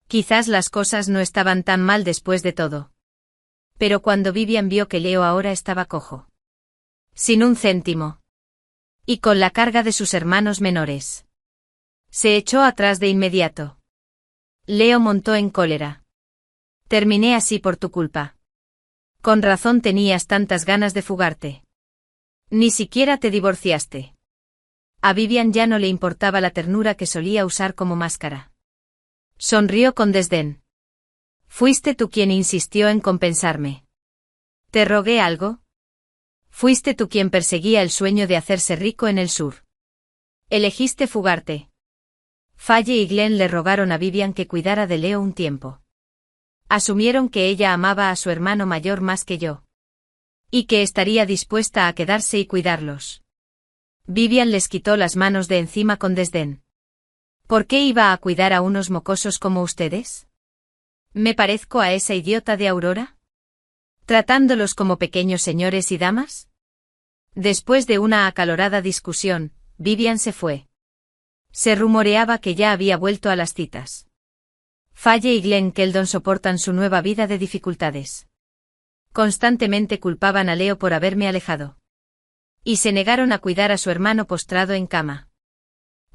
Quizás las cosas no estaban tan mal después de todo. Pero cuando Vivian vio que Leo ahora estaba cojo, sin un céntimo, y con la carga de sus hermanos menores, se echó atrás de inmediato. Leo montó en cólera. Terminé así por tu culpa. Con razón tenías tantas ganas de fugarte. Ni siquiera te divorciaste. A Vivian ya no le importaba la ternura que solía usar como máscara. Sonrió con desdén. Fuiste tú quien insistió en compensarme. ¿Te rogué algo? Fuiste tú quien perseguía el sueño de hacerse rico en el sur. Elegiste fugarte. Faye y Glenn le rogaron a Vivian que cuidara de Leo un tiempo. Asumieron que ella amaba a su hermano mayor más que yo. Y que estaría dispuesta a quedarse y cuidarlos. Vivian les quitó las manos de encima con desdén. ¿Por qué iba a cuidar a unos mocosos como ustedes? ¿Me parezco a esa idiota de Aurora? ¿Tratándolos como pequeños señores y damas? Después de una acalorada discusión, Vivian se fue. Se rumoreaba que ya había vuelto a las citas. Faye y Glenn Keldon soportan su nueva vida de dificultades. Constantemente culpaban a Leo por haberme alejado. Y se negaron a cuidar a su hermano postrado en cama.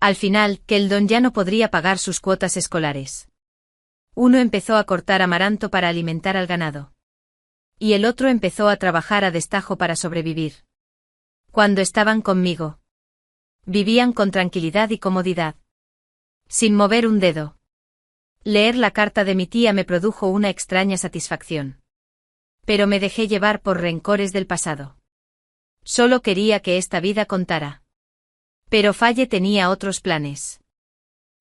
Al final, Keldon ya no podría pagar sus cuotas escolares. Uno empezó a cortar amaranto para alimentar al ganado. Y el otro empezó a trabajar a destajo para sobrevivir. Cuando estaban conmigo, vivían con tranquilidad y comodidad. Sin mover un dedo. Leer la carta de mi tía me produjo una extraña satisfacción. Pero me dejé llevar por rencores del pasado. Solo quería que esta vida contara. Pero Faye tenía otros planes.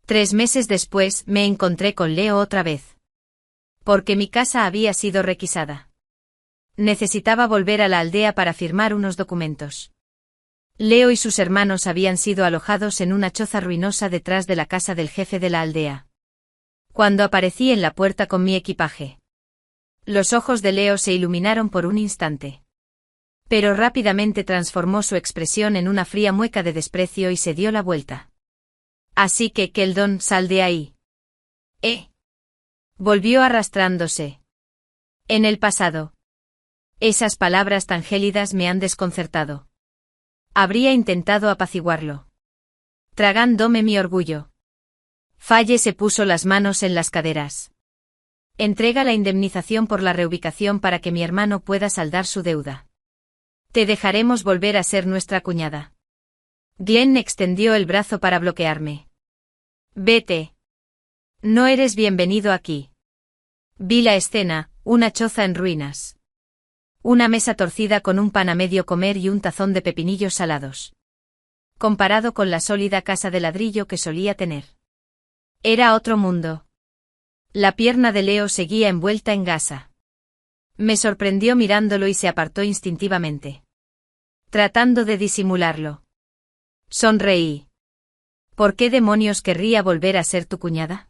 3 meses después me encontré con Leo otra vez. Porque mi casa había sido requisada. Necesitaba volver a la aldea para firmar unos documentos. Leo y sus hermanos habían sido alojados en una choza ruinosa detrás de la casa del jefe de la aldea. Cuando aparecí en la puerta con mi equipaje, los ojos de Leo se iluminaron por un instante. Pero rápidamente transformó su expresión en una fría mueca de desprecio y se dio la vuelta. Así que, Keldon, sal de ahí. Volvió arrastrándose. En el pasado. Esas palabras tan gélidas me han desconcertado. Habría intentado apaciguarlo. Tragándome mi orgullo. Faye se puso las manos en las caderas. Entrega la indemnización por la reubicación para que mi hermano pueda saldar su deuda. Te dejaremos volver a ser nuestra cuñada. Glenn extendió el brazo para bloquearme. Vete. No eres bienvenido aquí. Vi la escena, una choza en ruinas. Una mesa torcida con un pan a medio comer y un tazón de pepinillos salados. Comparado con la sólida casa de ladrillo que solía tener. Era otro mundo. La pierna de Leo seguía envuelta en gasa. Me sorprendió mirándolo y se apartó instintivamente. Tratando de disimularlo. Sonreí. ¿Por qué demonios querría volver a ser tu cuñada?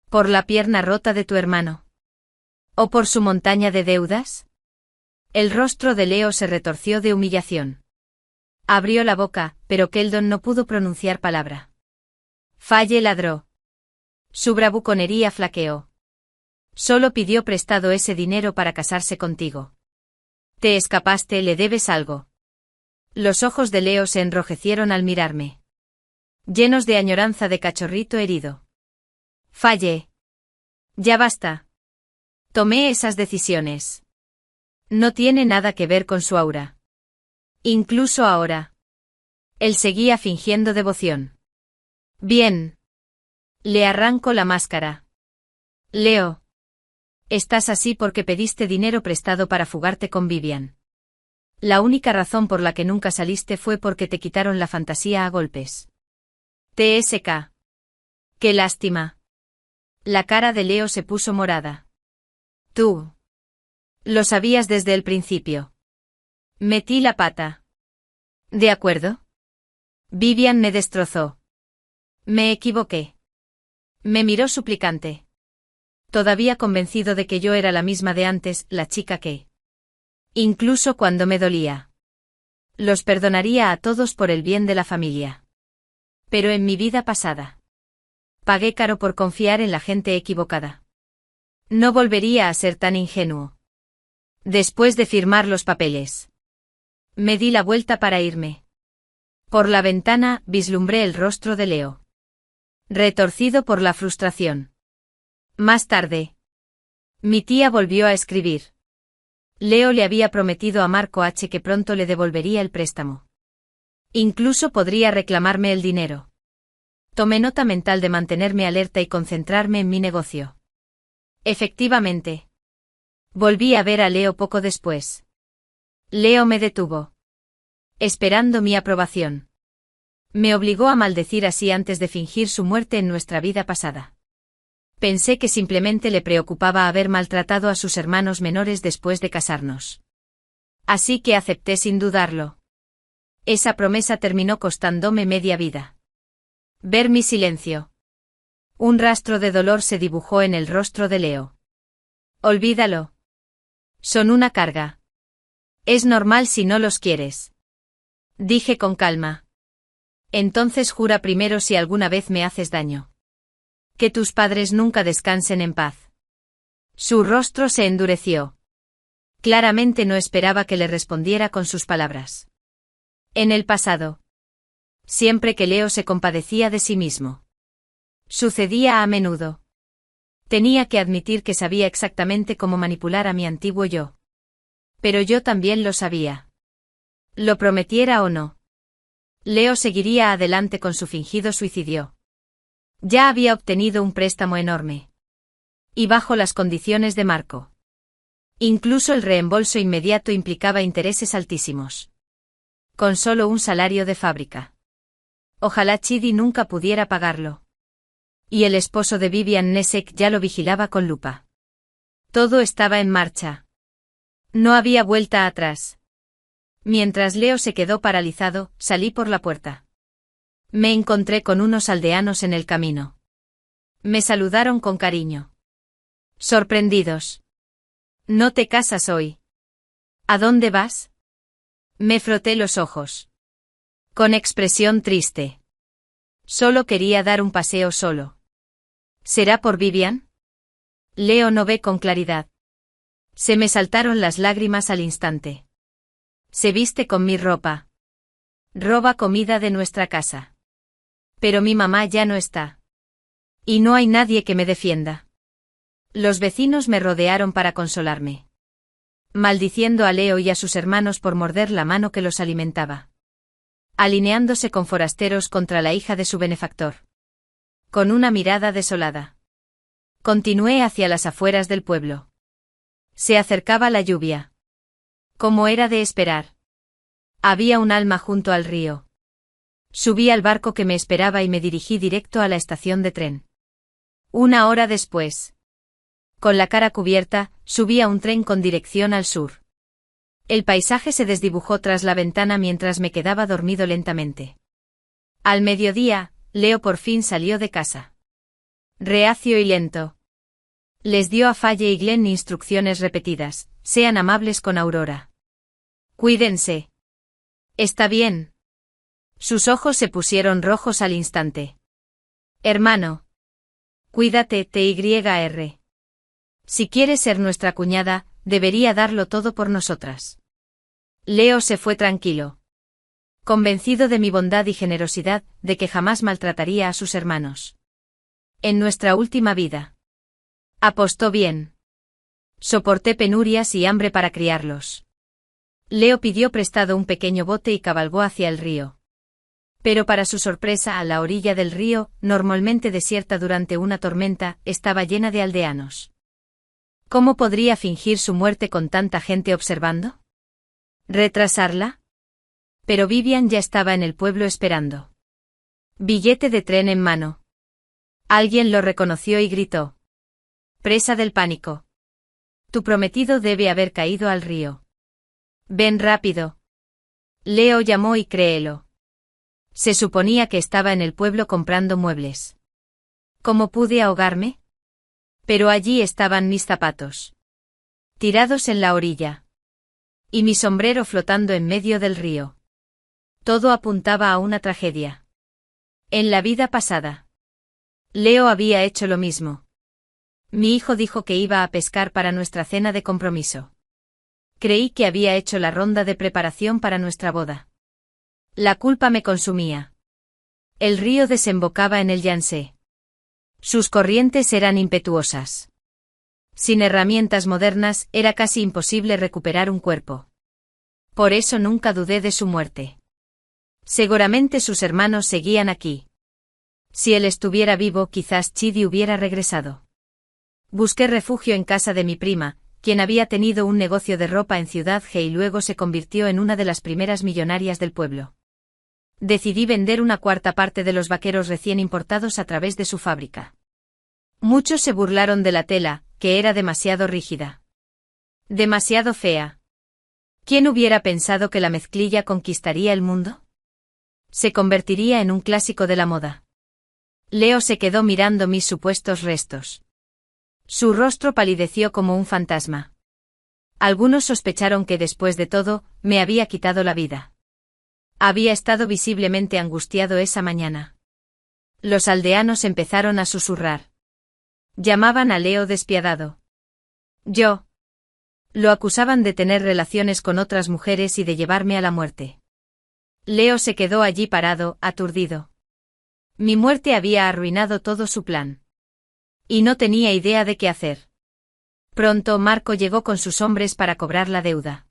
¿Por la pierna rota de tu hermano? ¿O por su montaña de deudas? El rostro de Leo se retorció de humillación. Abrió la boca, pero Keldon no pudo pronunciar palabra. Faye ladró. Su bravuconería flaqueó. Solo pidió prestado ese dinero para casarse contigo. Te escapaste, le debes algo. Los ojos de Leo se enrojecieron al mirarme. Llenos de añoranza de cachorrito herido. Faye. Ya basta. Tomé esas decisiones. No tiene nada que ver con su aura. Incluso ahora. Él seguía fingiendo devoción. Bien. Le arranco la máscara. Leo. Estás así porque pediste dinero prestado para fugarte con Vivian. La única razón por la que nunca saliste fue porque te quitaron la fantasía a golpes. TSK. Qué lástima. La cara de Leo se puso morada. Tú. Lo sabías desde el principio. Metí la pata. ¿De acuerdo? Vivian me destrozó. Me equivoqué. Me miró suplicante. Todavía convencido de que yo era la misma de antes, la chica que... Incluso cuando me dolía. Los perdonaría a todos por el bien de la familia. Pero en mi vida pasada. Pagué caro por confiar en la gente equivocada. No volvería a ser tan ingenuo. Después de firmar los papeles. Me di la vuelta para irme. Por la ventana, vislumbré el rostro de Leo. Retorcido por la frustración. Más tarde. Mi tía volvió a escribir. Leo le había prometido a Marco H. que pronto le devolvería el préstamo. Incluso podría reclamarme el dinero. Tomé nota mental de mantenerme alerta y concentrarme en mi negocio. Efectivamente. Volví a ver a Leo poco después. Leo me detuvo. Esperando mi aprobación. Me obligó a maldecir así antes de fingir su muerte en nuestra vida pasada. Pensé que simplemente le preocupaba haber maltratado a sus hermanos menores después de casarnos. Así que acepté sin dudarlo. Esa promesa terminó costándome media vida. Ver mi silencio. Un rastro de dolor se dibujó en el rostro de Leo. Olvídalo. Son una carga. Es normal si no los quieres. Dije con calma. Entonces jura primero si alguna vez me haces daño. Que tus padres nunca descansen en paz. Su rostro se endureció. Claramente no esperaba que le respondiera con sus palabras. En el pasado. Siempre que Leo se compadecía de sí mismo. Sucedía a menudo. Tenía que admitir que sabía exactamente cómo manipular a mi antiguo yo. Pero yo también lo sabía. Lo prometiera o no. Leo seguiría adelante con su fingido suicidio. Ya había obtenido un préstamo enorme. Y bajo las condiciones de Marco. Incluso el reembolso inmediato implicaba intereses altísimos. Con solo un salario de fábrica. Ojalá Chidi nunca pudiera pagarlo. Y el esposo de Vivian Nesek ya lo vigilaba con lupa. Todo estaba en marcha. No había vuelta atrás. Mientras Leo se quedó paralizado, salí por la puerta. Me encontré con unos aldeanos en el camino. Me saludaron con cariño. Sorprendidos. ¿No te casas hoy? ¿A dónde vas? Me froté los ojos. Con expresión triste. Solo quería dar un paseo solo. ¿Será por Vivian? Leo no ve con claridad. Se me saltaron las lágrimas al instante. Se viste con mi ropa. Roba comida de nuestra casa. Pero mi mamá ya no está. Y no hay nadie que me defienda. Los vecinos me rodearon para consolarme. Maldiciendo a Leo y a sus hermanos por morder la mano que los alimentaba. Alineándose con forasteros contra la hija de su benefactor. Con una mirada desolada. Continué hacia las afueras del pueblo. Se acercaba la lluvia. Como era de esperar. Había un alma junto al río. Subí al barco que me esperaba y me dirigí directo a la estación de tren. 1 hora después. Con la cara cubierta, subí a un tren con dirección al sur. El paisaje se desdibujó tras la ventana mientras me quedaba dormido lentamente. Al mediodía, Leo por fin salió de casa. Reacio y lento. Les dio a Faye y Glenn instrucciones repetidas: sean amables con Aurora. Cuídense. Está bien. Sus ojos se pusieron rojos al instante. Hermano. Cuídate, TYR. Si quieres ser nuestra cuñada, debería darlo todo por nosotras. Leo se fue tranquilo. Convencido de mi bondad y generosidad, de que jamás maltrataría a sus hermanos. En nuestra última vida. Apostó bien. Soporté penurias y hambre para criarlos. Leo pidió prestado un pequeño bote y cabalgó hacia el río. Pero para su sorpresa, a la orilla del río, normalmente desierta durante una tormenta, estaba llena de aldeanos. ¿Cómo podría fingir su muerte con tanta gente observando? ¿Retrasarla? Pero Vivian ya estaba en el pueblo esperando. Billete de tren en mano. Alguien lo reconoció y gritó. Presa del pánico. Tu prometido debe haber caído al río. Ven rápido. Leo llamó y créelo. Se suponía que estaba en el pueblo comprando muebles. ¿Cómo pude ahogarme? Pero allí estaban mis zapatos. Tirados en la orilla. Y mi sombrero flotando en medio del río. Todo apuntaba a una tragedia. En la vida pasada. Leo había hecho lo mismo. Mi hijo dijo que iba a pescar para nuestra cena de compromiso. Creí que había hecho la ronda de preparación para nuestra boda. La culpa me consumía. El río desembocaba en el Yangtze. Sus corrientes eran impetuosas. Sin herramientas modernas, era casi imposible recuperar un cuerpo. Por eso nunca dudé de su muerte. Seguramente sus hermanos seguían aquí. Si él estuviera vivo, quizás Chidi hubiera regresado. Busqué refugio en casa de mi prima, quien había tenido un negocio de ropa en Ciudad G y luego se convirtió en una de las primeras millonarias del pueblo. Decidí vender una cuarta parte de los vaqueros recién importados a través de su fábrica. Muchos se burlaron de la tela, que era demasiado rígida. Demasiado fea. ¿Quién hubiera pensado que la mezclilla conquistaría el mundo? Se convertiría en un clásico de la moda. Leo se quedó mirando mis supuestos restos. Su rostro palideció como un fantasma. Algunos sospecharon que después de todo, me había quitado la vida. Había estado visiblemente angustiado esa mañana. Los aldeanos empezaron a susurrar. Llamaban a Leo despiadado. Lo acusaban de tener relaciones con otras mujeres y de llevarme a la muerte. Leo se quedó allí parado, aturdido. Mi muerte había arruinado todo su plan. Y no tenía idea de qué hacer. Pronto Marco llegó con sus hombres para cobrar la deuda.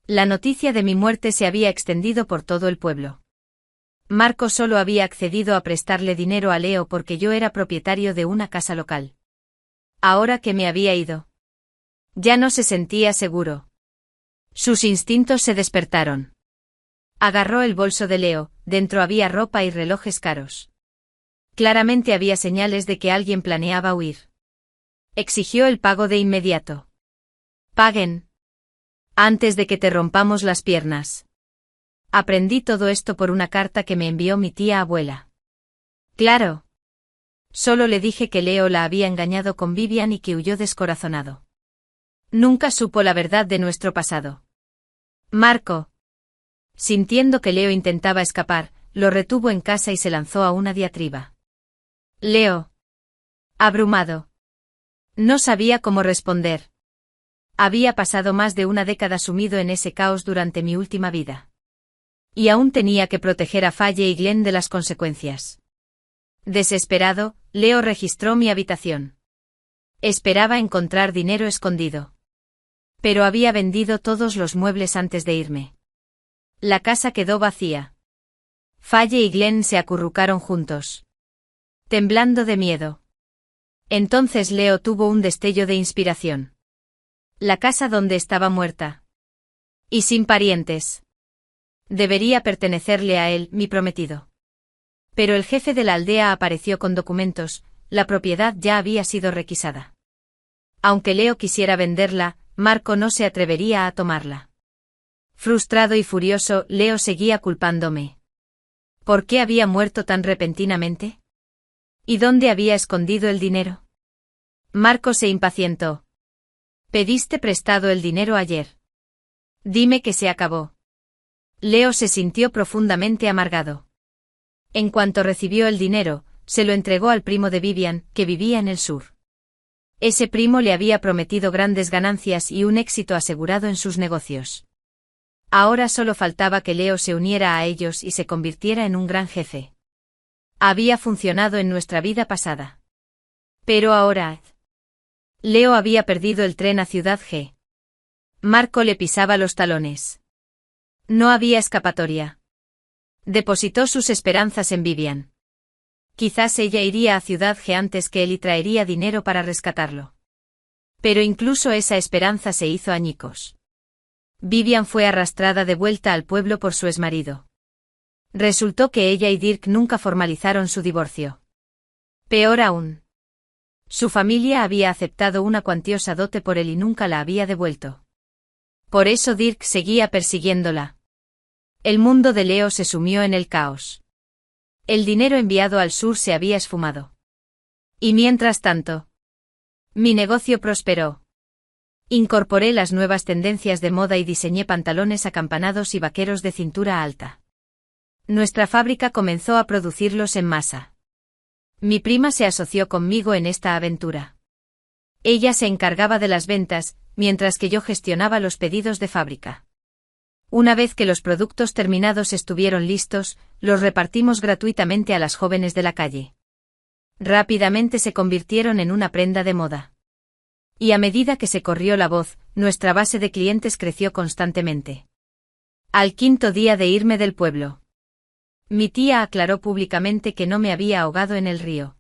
La noticia de mi muerte se había extendido por todo el pueblo. Marco solo había accedido a prestarle dinero a Leo porque yo era propietario de una casa local. Ahora que me había ido. Ya no se sentía seguro. Sus instintos se despertaron. Agarró el bolso de Leo, dentro había ropa y relojes caros. Claramente había señales de que alguien planeaba huir. Exigió el pago de inmediato. Paguen. Antes de que te rompamos las piernas. Aprendí todo esto por una carta que me envió mi tía abuela. Claro. Solo le dije que Leo la había engañado con Vivian y que huyó descorazonado. Nunca supo la verdad de nuestro pasado. Marco. Sintiendo que Leo intentaba escapar, lo retuvo en casa y se lanzó a una diatriba. Leo. Abrumado. No sabía cómo responder. Había pasado más de una década sumido en ese caos durante mi última vida. Y aún tenía que proteger a Faye y Glenn de las consecuencias. Desesperado, Leo registró mi habitación. Esperaba encontrar dinero escondido. Pero había vendido todos los muebles antes de irme. La casa quedó vacía. Faye y Glenn se acurrucaron juntos. Temblando de miedo. Entonces Leo tuvo un destello de inspiración. La casa donde estaba muerta. Y sin parientes. Debería pertenecerle a él, mi prometido. Pero el jefe de la aldea apareció con documentos, la propiedad ya había sido requisada. Aunque Leo quisiera venderla, Marco no se atrevería a tomarla. Frustrado y furioso, Leo seguía culpándome. ¿Por qué había muerto tan repentinamente? ¿Y dónde había escondido el dinero? Marco se impacientó. Pediste prestado el dinero ayer. Dime que se acabó. Leo se sintió profundamente amargado. En cuanto recibió el dinero, se lo entregó al primo de Vivian, que vivía en el sur. Ese primo le había prometido grandes ganancias y un éxito asegurado en sus negocios. Ahora solo faltaba que Leo se uniera a ellos y se convirtiera en un gran jefe. Había funcionado en nuestra vida pasada. Pero ahora... Leo había perdido el tren a Ciudad G. Marco le pisaba los talones. No había escapatoria. Depositó sus esperanzas en Vivian. Quizás ella iría a Ciudad G antes que él y traería dinero para rescatarlo. Pero incluso esa esperanza se hizo añicos. Vivian fue arrastrada de vuelta al pueblo por su exmarido. Resultó que ella y Dirk nunca formalizaron su divorcio. Peor aún. Su familia había aceptado una cuantiosa dote por él y nunca la había devuelto. Por eso Dirk seguía persiguiéndola. El mundo de Leo se sumió en el caos. El dinero enviado al sur se había esfumado. Y mientras tanto, mi negocio prosperó. Incorporé las nuevas tendencias de moda y diseñé pantalones acampanados y vaqueros de cintura alta. Nuestra fábrica comenzó a producirlos en masa. Mi prima se asoció conmigo en esta aventura. Ella se encargaba de las ventas, mientras que yo gestionaba los pedidos de fábrica. Una vez que los productos terminados estuvieron listos, los repartimos gratuitamente a las jóvenes de la calle. Rápidamente se convirtieron en una prenda de moda. Y a medida que se corrió la voz, nuestra base de clientes creció constantemente. Al quinto día de irme del pueblo, mi tía aclaró públicamente que no me había ahogado en el río,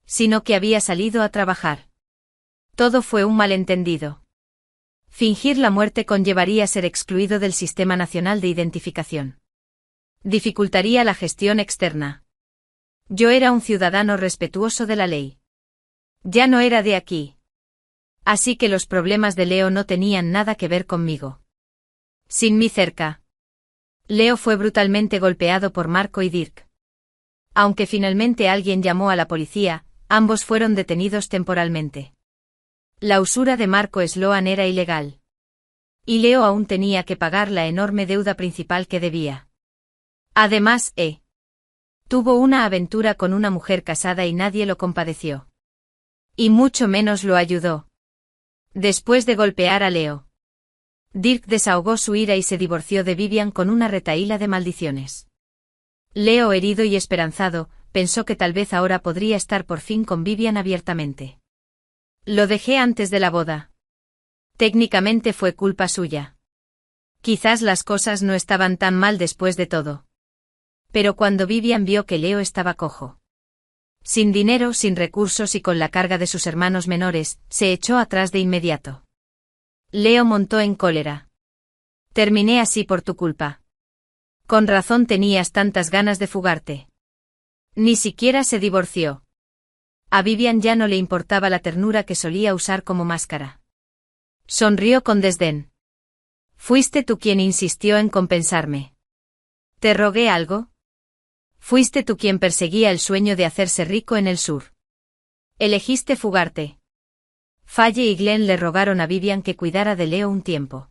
sino que había salido a trabajar. Todo fue un malentendido. Fingir la muerte conllevaría ser excluido del Sistema Nacional de Identificación. Dificultaría la gestión externa. Yo era un ciudadano respetuoso de la ley. Ya no era de aquí. Así que los problemas de Leo no tenían nada que ver conmigo. Sin mí cerca, Leo fue brutalmente golpeado por Marco y Dirk. Aunque finalmente alguien llamó a la policía, ambos fueron detenidos temporalmente. La usura de Marco Sloan era ilegal. Y Leo aún tenía que pagar la enorme deuda principal que debía. Además, tuvo una aventura con una mujer casada y nadie lo compadeció. Y mucho menos lo ayudó. Después de golpear a Leo, Dirk desahogó su ira y se divorció de Vivian con una retahíla de maldiciones. Leo, herido y esperanzado, pensó que tal vez ahora podría estar por fin con Vivian abiertamente. Lo dejé antes de la boda. Técnicamente fue culpa suya. Quizás las cosas no estaban tan mal después de todo. Pero cuando Vivian vio que Leo estaba cojo, sin dinero, sin recursos y con la carga de sus hermanos menores, se echó atrás de inmediato. Leo montó en cólera. Terminé así por tu culpa. Con razón tenías tantas ganas de fugarte. Ni siquiera se divorció. A Vivian ya no le importaba la ternura que solía usar como máscara. Sonrió con desdén. Fuiste tú quien insistió en compensarme. ¿Te rogué algo? Fuiste tú quien perseguía el sueño de hacerse rico en el sur. Elegiste fugarte. Faye y Glenn le rogaron a Vivian que cuidara de Leo un tiempo.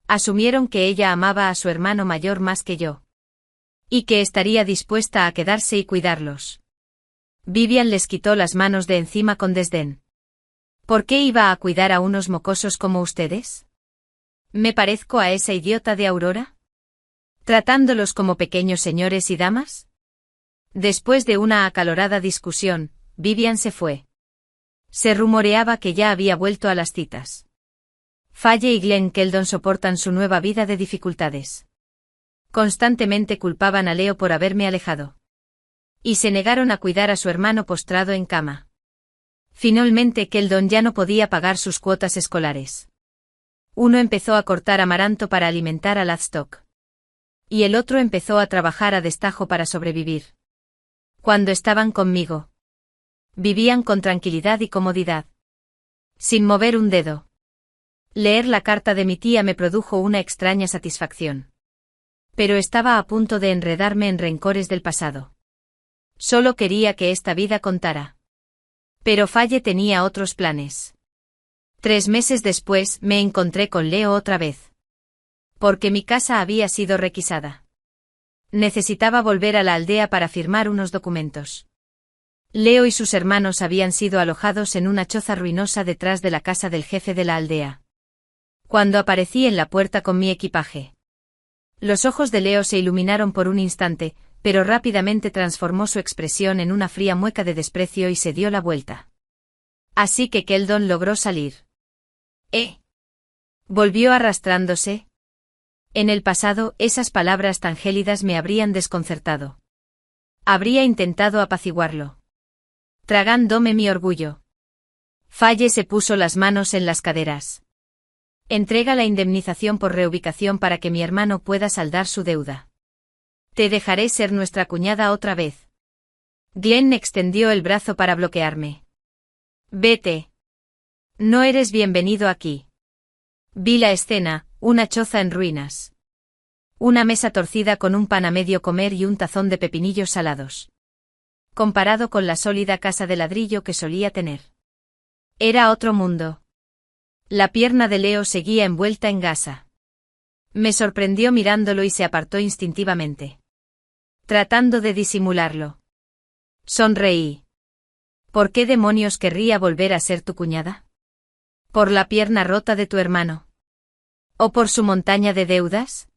Asumieron que ella amaba a su hermano mayor más que yo. Y que estaría dispuesta a quedarse y cuidarlos. Vivian les quitó las manos de encima con desdén. ¿Por qué iba a cuidar a unos mocosos como ustedes? ¿Me parezco a esa idiota de Aurora? ¿Tratándolos como pequeños señores y damas? Después de una acalorada discusión, Vivian se fue. Se rumoreaba que ya había vuelto a las citas. Faye y Glenn Keldon soportan su nueva vida de dificultades. Constantemente culpaban a Leo por haberme alejado. Y se negaron a cuidar a su hermano postrado en cama. Finalmente Keldon ya no podía pagar sus cuotas escolares. Uno empezó a cortar amaranto para alimentar a Ladstock. Y el otro empezó a trabajar a destajo para sobrevivir. Cuando estaban conmigo, vivían con tranquilidad y comodidad. Sin mover un dedo. Leer la carta de mi tía me produjo una extraña satisfacción. Pero estaba a punto de enredarme en rencores del pasado. Solo quería que esta vida contara. Pero Faye tenía otros planes. 3 meses después me encontré con Leo otra vez. Porque mi casa había sido requisada. Necesitaba volver a la aldea para firmar unos documentos. Leo y sus hermanos habían sido alojados en una choza ruinosa detrás de la casa del jefe de la aldea. Cuando aparecí en la puerta con mi equipaje. Los ojos de Leo se iluminaron por un instante, pero rápidamente transformó su expresión en una fría mueca de desprecio y se dio la vuelta. Así que Keldon logró salir. Volvió arrastrándose. En el pasado, esas palabras tan gélidas me habrían desconcertado. Habría intentado apaciguarlo. Tragándome mi orgullo. Faye se puso las manos en las caderas. Entrega la indemnización por reubicación para que mi hermano pueda saldar su deuda. Te dejaré ser nuestra cuñada otra vez. Glenn extendió el brazo para bloquearme. Vete. No eres bienvenido aquí. Vi la escena, una choza en ruinas. Una mesa torcida con un pan a medio comer y un tazón de pepinillos salados. Comparado con la sólida casa de ladrillo que solía tener. Era otro mundo. La pierna de Leo seguía envuelta en gasa. Me sorprendió mirándolo y se apartó instintivamente. Tratando de disimularlo. Sonreí. ¿Por qué demonios querría volver a ser tu cuñada? ¿Por la pierna rota de tu hermano? ¿O por su montaña de deudas?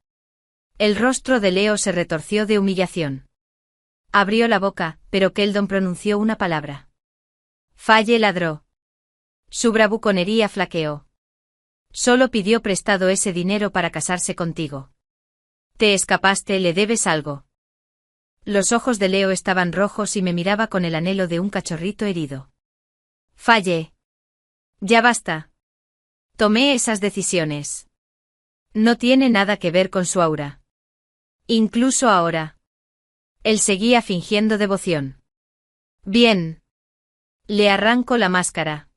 El rostro de Leo se retorció de humillación. Abrió la boca, pero Keldon pronunció una palabra. Faye ladró. Su bravuconería flaqueó. Solo pidió prestado ese dinero para casarse contigo. Te escapaste, le debes algo. Los ojos de Leo estaban rojos y me miraba con el anhelo de un cachorrito herido. Faye. Ya basta. Tomé esas decisiones. No tiene nada que ver con su aura. Incluso ahora. Él seguía fingiendo devoción. Bien. Le arranco la máscara.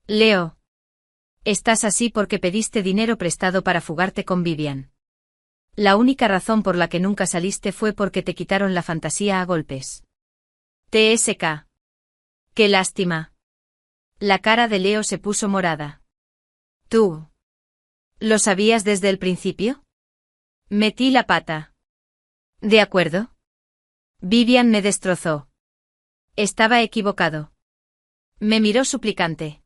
Leo. Estás así porque pediste dinero prestado para fugarte con Vivian. La única razón por la que nunca saliste fue porque te quitaron la fantasía a golpes. TSK. Qué lástima. La cara de Leo se puso morada. ¿Tú? ¿Lo sabías desde el principio? Metí la pata. ¿De acuerdo? Vivian me destrozó. Estaba equivocado. Me miró suplicante.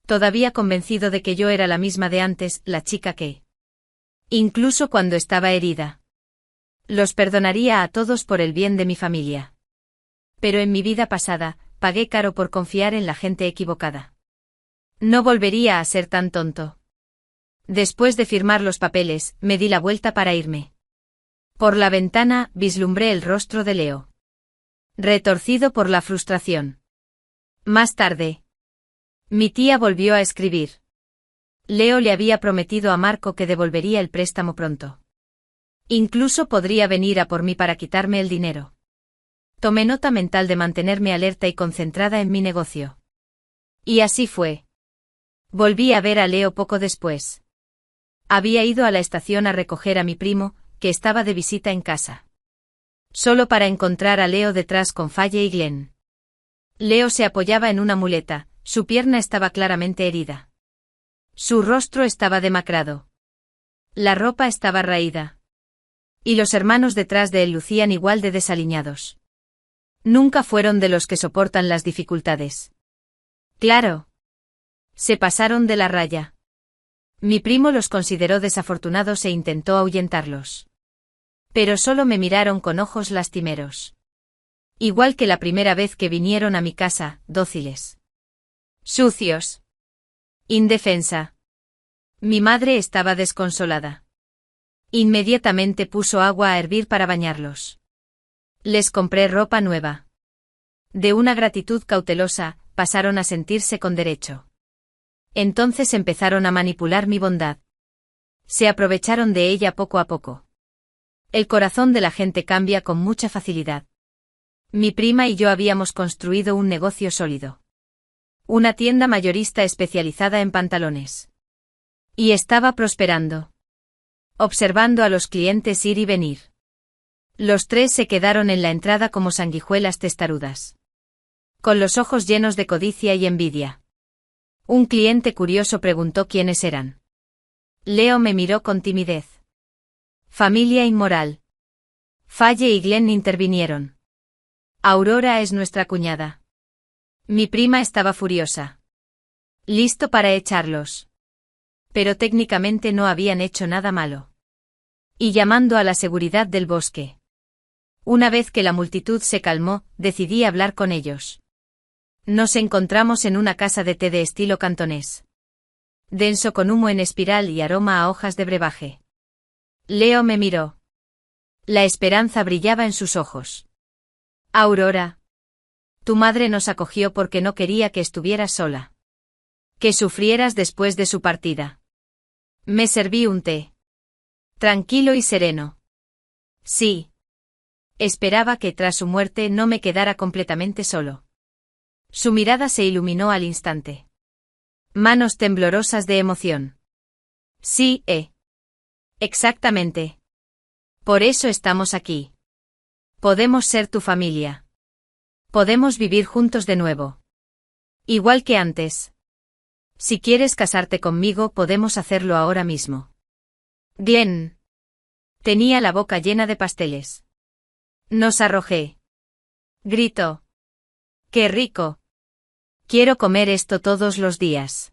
Todavía convencido de que yo era la misma de antes, la chica que... Incluso cuando estaba herida. Los perdonaría a todos por el bien de mi familia. Pero en mi vida pasada, pagué caro por confiar en la gente equivocada. No volvería a ser tan tonto. Después de firmar los papeles, me di la vuelta para irme. Por la ventana, vislumbré el rostro de Leo. Retorcido por la frustración. Más tarde. Mi tía volvió a escribir. Leo le había prometido a Marco que devolvería el préstamo pronto. Incluso podría venir a por mí para quitarme el dinero. Tomé nota mental de mantenerme alerta y concentrada en mi negocio. Y así fue. Volví a ver a Leo poco después. Había ido a la estación a recoger a mi primo, que estaba de visita en casa. Solo para encontrar a Leo detrás con Faye y Glenn. Leo se apoyaba en una muleta, su pierna estaba claramente herida. Su rostro estaba demacrado. La ropa estaba raída. Y los hermanos detrás de él lucían igual de desaliñados. Nunca fueron de los que soportan las dificultades. Claro. Se pasaron de la raya. Mi primo los consideró desafortunados e intentó ahuyentarlos. Pero solo me miraron con ojos lastimeros. Igual que la primera vez que vinieron a mi casa, dóciles. Sucios. Indefensa. Mi madre estaba desconsolada. Inmediatamente puso agua a hervir para bañarlos. Les compré ropa nueva. De una gratitud cautelosa, pasaron a sentirse con derecho. Entonces empezaron a manipular mi bondad. Se aprovecharon de ella poco a poco. El corazón de la gente cambia con mucha facilidad. Mi prima y yo habíamos construido un negocio sólido. Una tienda mayorista especializada en pantalones. Y estaba prosperando. Observando a los clientes ir y venir. Los tres se quedaron en la entrada como sanguijuelas testarudas. Con los ojos llenos de codicia y envidia. Un cliente curioso preguntó quiénes eran. Leo me miró con timidez. Familia inmoral. Faye y Glenn intervinieron. Aurora es nuestra cuñada. Mi prima estaba furiosa. Listo para echarlos. Pero técnicamente no habían hecho nada malo. Y llamando a la seguridad del bosque. Una vez que la multitud se calmó, decidí hablar con ellos. Nos encontramos en una casa de té de estilo cantonés. Denso con humo en espiral y aroma a hojas de brebaje. Leo me miró. La esperanza brillaba en sus ojos. Aurora. Tu madre nos acogió porque no quería que estuvieras sola. Que sufrieras después de su partida. Me serví un té. Tranquilo y sereno. Sí. Esperaba que tras su muerte no me quedara completamente solo. Su mirada se iluminó al instante. Manos temblorosas de emoción. Sí, exactamente. Por eso estamos aquí. Podemos ser tu familia. Podemos vivir juntos de nuevo. Igual que antes. Si quieres casarte conmigo, podemos hacerlo ahora mismo. Glenn. Tenía la boca llena de pasteles. Nos arrojé. Gritó. ¡Qué rico! Quiero comer esto todos los días.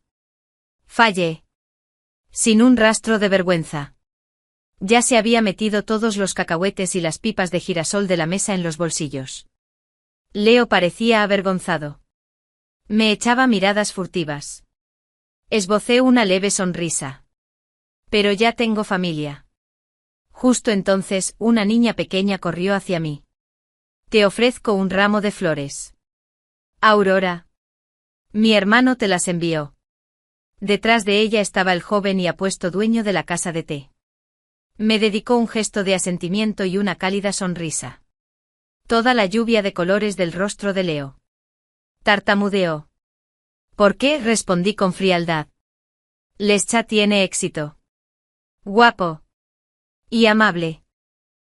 Faye. Sin un rastro de vergüenza. Ya se había metido todos los cacahuetes y las pipas de girasol de la mesa en los bolsillos. Leo parecía avergonzado. Me echaba miradas furtivas. Esbocé una leve sonrisa. Pero ya tengo familia. Justo entonces, una niña pequeña corrió hacia mí. Te ofrezco un ramo de flores. Aurora. Mi hermano te las envió. Detrás de ella estaba el joven y apuesto dueño de la casa de té. Me dedicó un gesto de asentimiento y una cálida sonrisa. Toda la lluvia de colores del rostro de Leo. Tartamudeó. ¿Por qué? Respondí con frialdad. Lescha tiene éxito. Guapo. Y amable.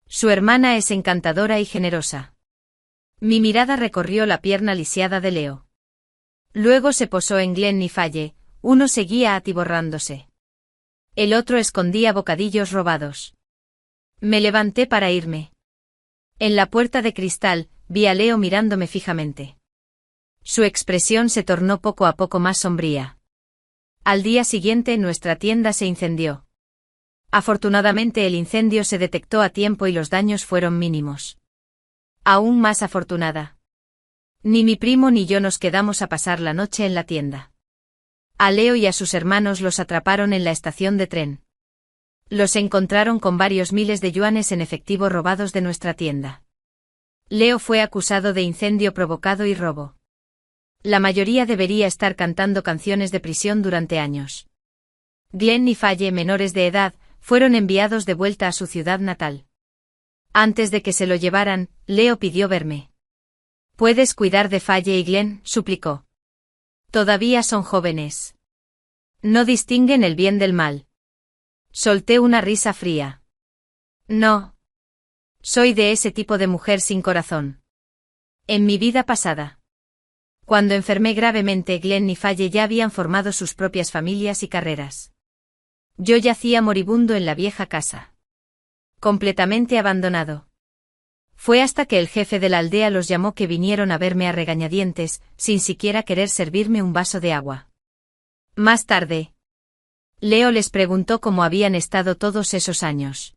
Su hermana es encantadora y generosa. Mi mirada recorrió la pierna lisiada de Leo. Luego se posó en Glenn y Faye, uno seguía atiborrándose. El otro escondía bocadillos robados. Me levanté para irme. En la puerta de cristal, vi a Leo mirándome fijamente. Su expresión se tornó poco a poco más sombría. Al día siguiente nuestra tienda se incendió. Afortunadamente el incendio se detectó a tiempo y los daños fueron mínimos. Aún más afortunada. Ni mi primo ni yo nos quedamos a pasar la noche en la tienda. A Leo y a sus hermanos los atraparon en la estación de tren. Los encontraron con varios miles de yuanes en efectivo robados de nuestra tienda. Leo fue acusado de incendio provocado y robo. La mayoría debería estar cantando canciones de prisión durante años. Glenn y Faye, menores de edad, fueron enviados de vuelta a su ciudad natal. Antes de que se lo llevaran, Leo pidió verme. «¿Puedes cuidar de Faye y Glenn?», suplicó. «Todavía son jóvenes. No distinguen el bien del mal». Solté una risa fría. «No. Soy de ese tipo de mujer sin corazón. En mi vida pasada. Cuando enfermé gravemente, Glenn y Faye ya habían formado sus propias familias y carreras. Yo yacía moribundo en la vieja casa. Completamente abandonado. Fue hasta que el jefe de la aldea los llamó que vinieron a verme a regañadientes, sin siquiera querer servirme un vaso de agua. Más tarde, Leo les preguntó cómo habían estado todos esos años.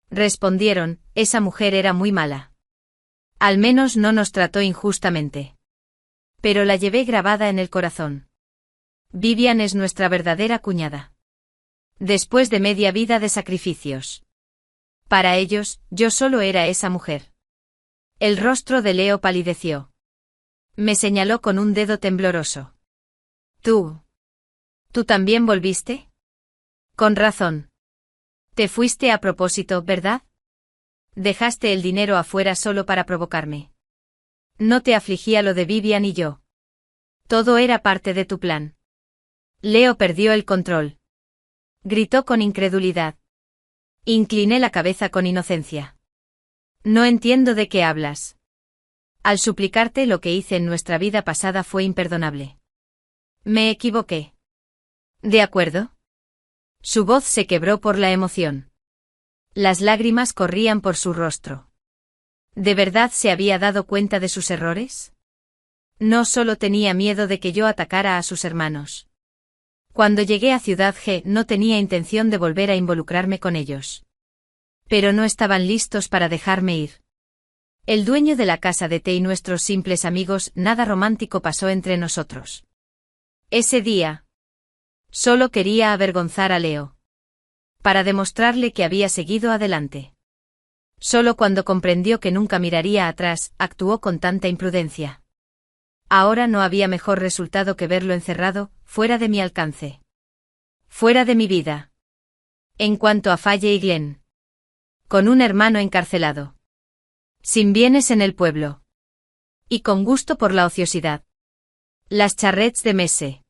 Respondieron, esa mujer era muy mala. Al menos no nos trató injustamente. Pero la llevé grabada en el corazón. Vivian es nuestra verdadera cuñada. Después de media vida de sacrificios. Para ellos, yo solo era esa mujer. El rostro de Leo palideció. Me señaló con un dedo tembloroso. ¿Tú también volviste? Con razón. Te fuiste a propósito, ¿verdad? Dejaste el dinero afuera solo para provocarme. No te afligía lo de Vivian y yo. Todo era parte de tu plan. Leo perdió el control. Gritó con incredulidad. Incliné la cabeza con inocencia. No entiendo de qué hablas. Al suplicarte, lo que hice en nuestra vida pasada fue imperdonable. Me equivoqué. ¿De acuerdo? Su voz se quebró por la emoción. Las lágrimas corrían por su rostro. ¿De verdad se había dado cuenta de sus errores? No solo tenía miedo de que yo atacara a sus hermanos. Cuando llegué a Ciudad G no tenía intención de volver a involucrarme con ellos. Pero no estaban listos para dejarme ir. El dueño de la casa de té y nuestros simples amigos, nada romántico pasó entre nosotros. Ese día. Solo quería avergonzar a Leo. Para demostrarle que había seguido adelante. Solo cuando comprendió que nunca miraría atrás, actuó con tanta imprudencia. Ahora no había mejor resultado que verlo encerrado, fuera de mi alcance. Fuera de mi vida. En cuanto a Faye y Glenn. Con un hermano encarcelado. Sin bienes en el pueblo. Y con gusto por la ociosidad. Las charrettes de Messe.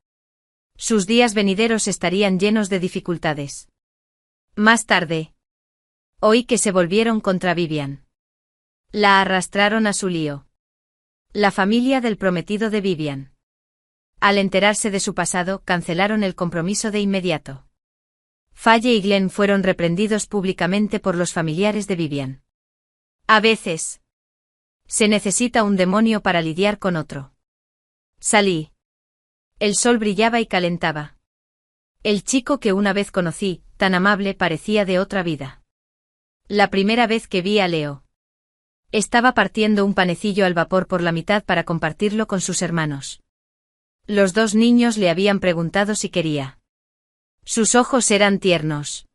Sus días venideros estarían llenos de dificultades. Más tarde. Oí que se volvieron contra Vivian. La arrastraron a su lío. La familia del prometido de Vivian. Al enterarse de su pasado, cancelaron el compromiso de inmediato. Faye y Glenn fueron reprendidos públicamente por los familiares de Vivian. A veces. Se necesita un demonio para lidiar con otro. Salí. El sol brillaba y calentaba. El chico que una vez conocí, tan amable, parecía de otra vida. La primera vez que vi a Leo. Estaba partiendo un panecillo al vapor por la mitad para compartirlo con sus hermanos. Los dos niños le habían preguntado si quería. Sus ojos eran tiernos.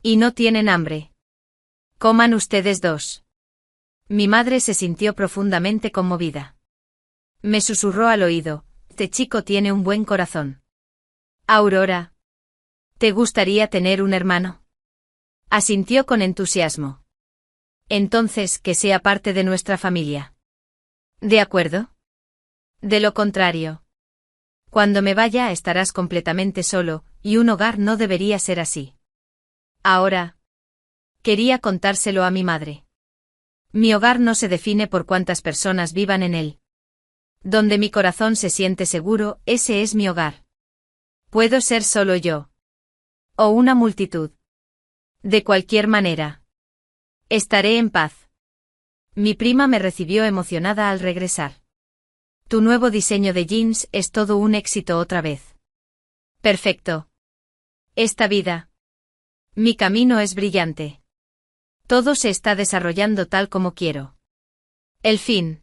Y no tienen hambre. Coman ustedes dos. Mi madre se sintió profundamente conmovida. Me susurró al oído, este chico tiene un buen corazón. Aurora. ¿Te gustaría tener un hermano? Asintió con entusiasmo. Entonces, que sea parte de nuestra familia. ¿De acuerdo? De lo contrario. Cuando me vaya estarás completamente solo, y un hogar no debería ser así. Ahora. Quería contárselo a mi madre. Mi hogar no se define por cuántas personas vivan en él. Donde mi corazón se siente seguro, ese es mi hogar. Puedo ser solo yo. O una multitud. De cualquier manera. Estaré en paz. Mi prima me recibió emocionada al regresar. Tu nuevo diseño de jeans es todo un éxito otra vez. Perfecto. Esta vida. Mi camino es brillante. Todo se está desarrollando tal como quiero. El fin.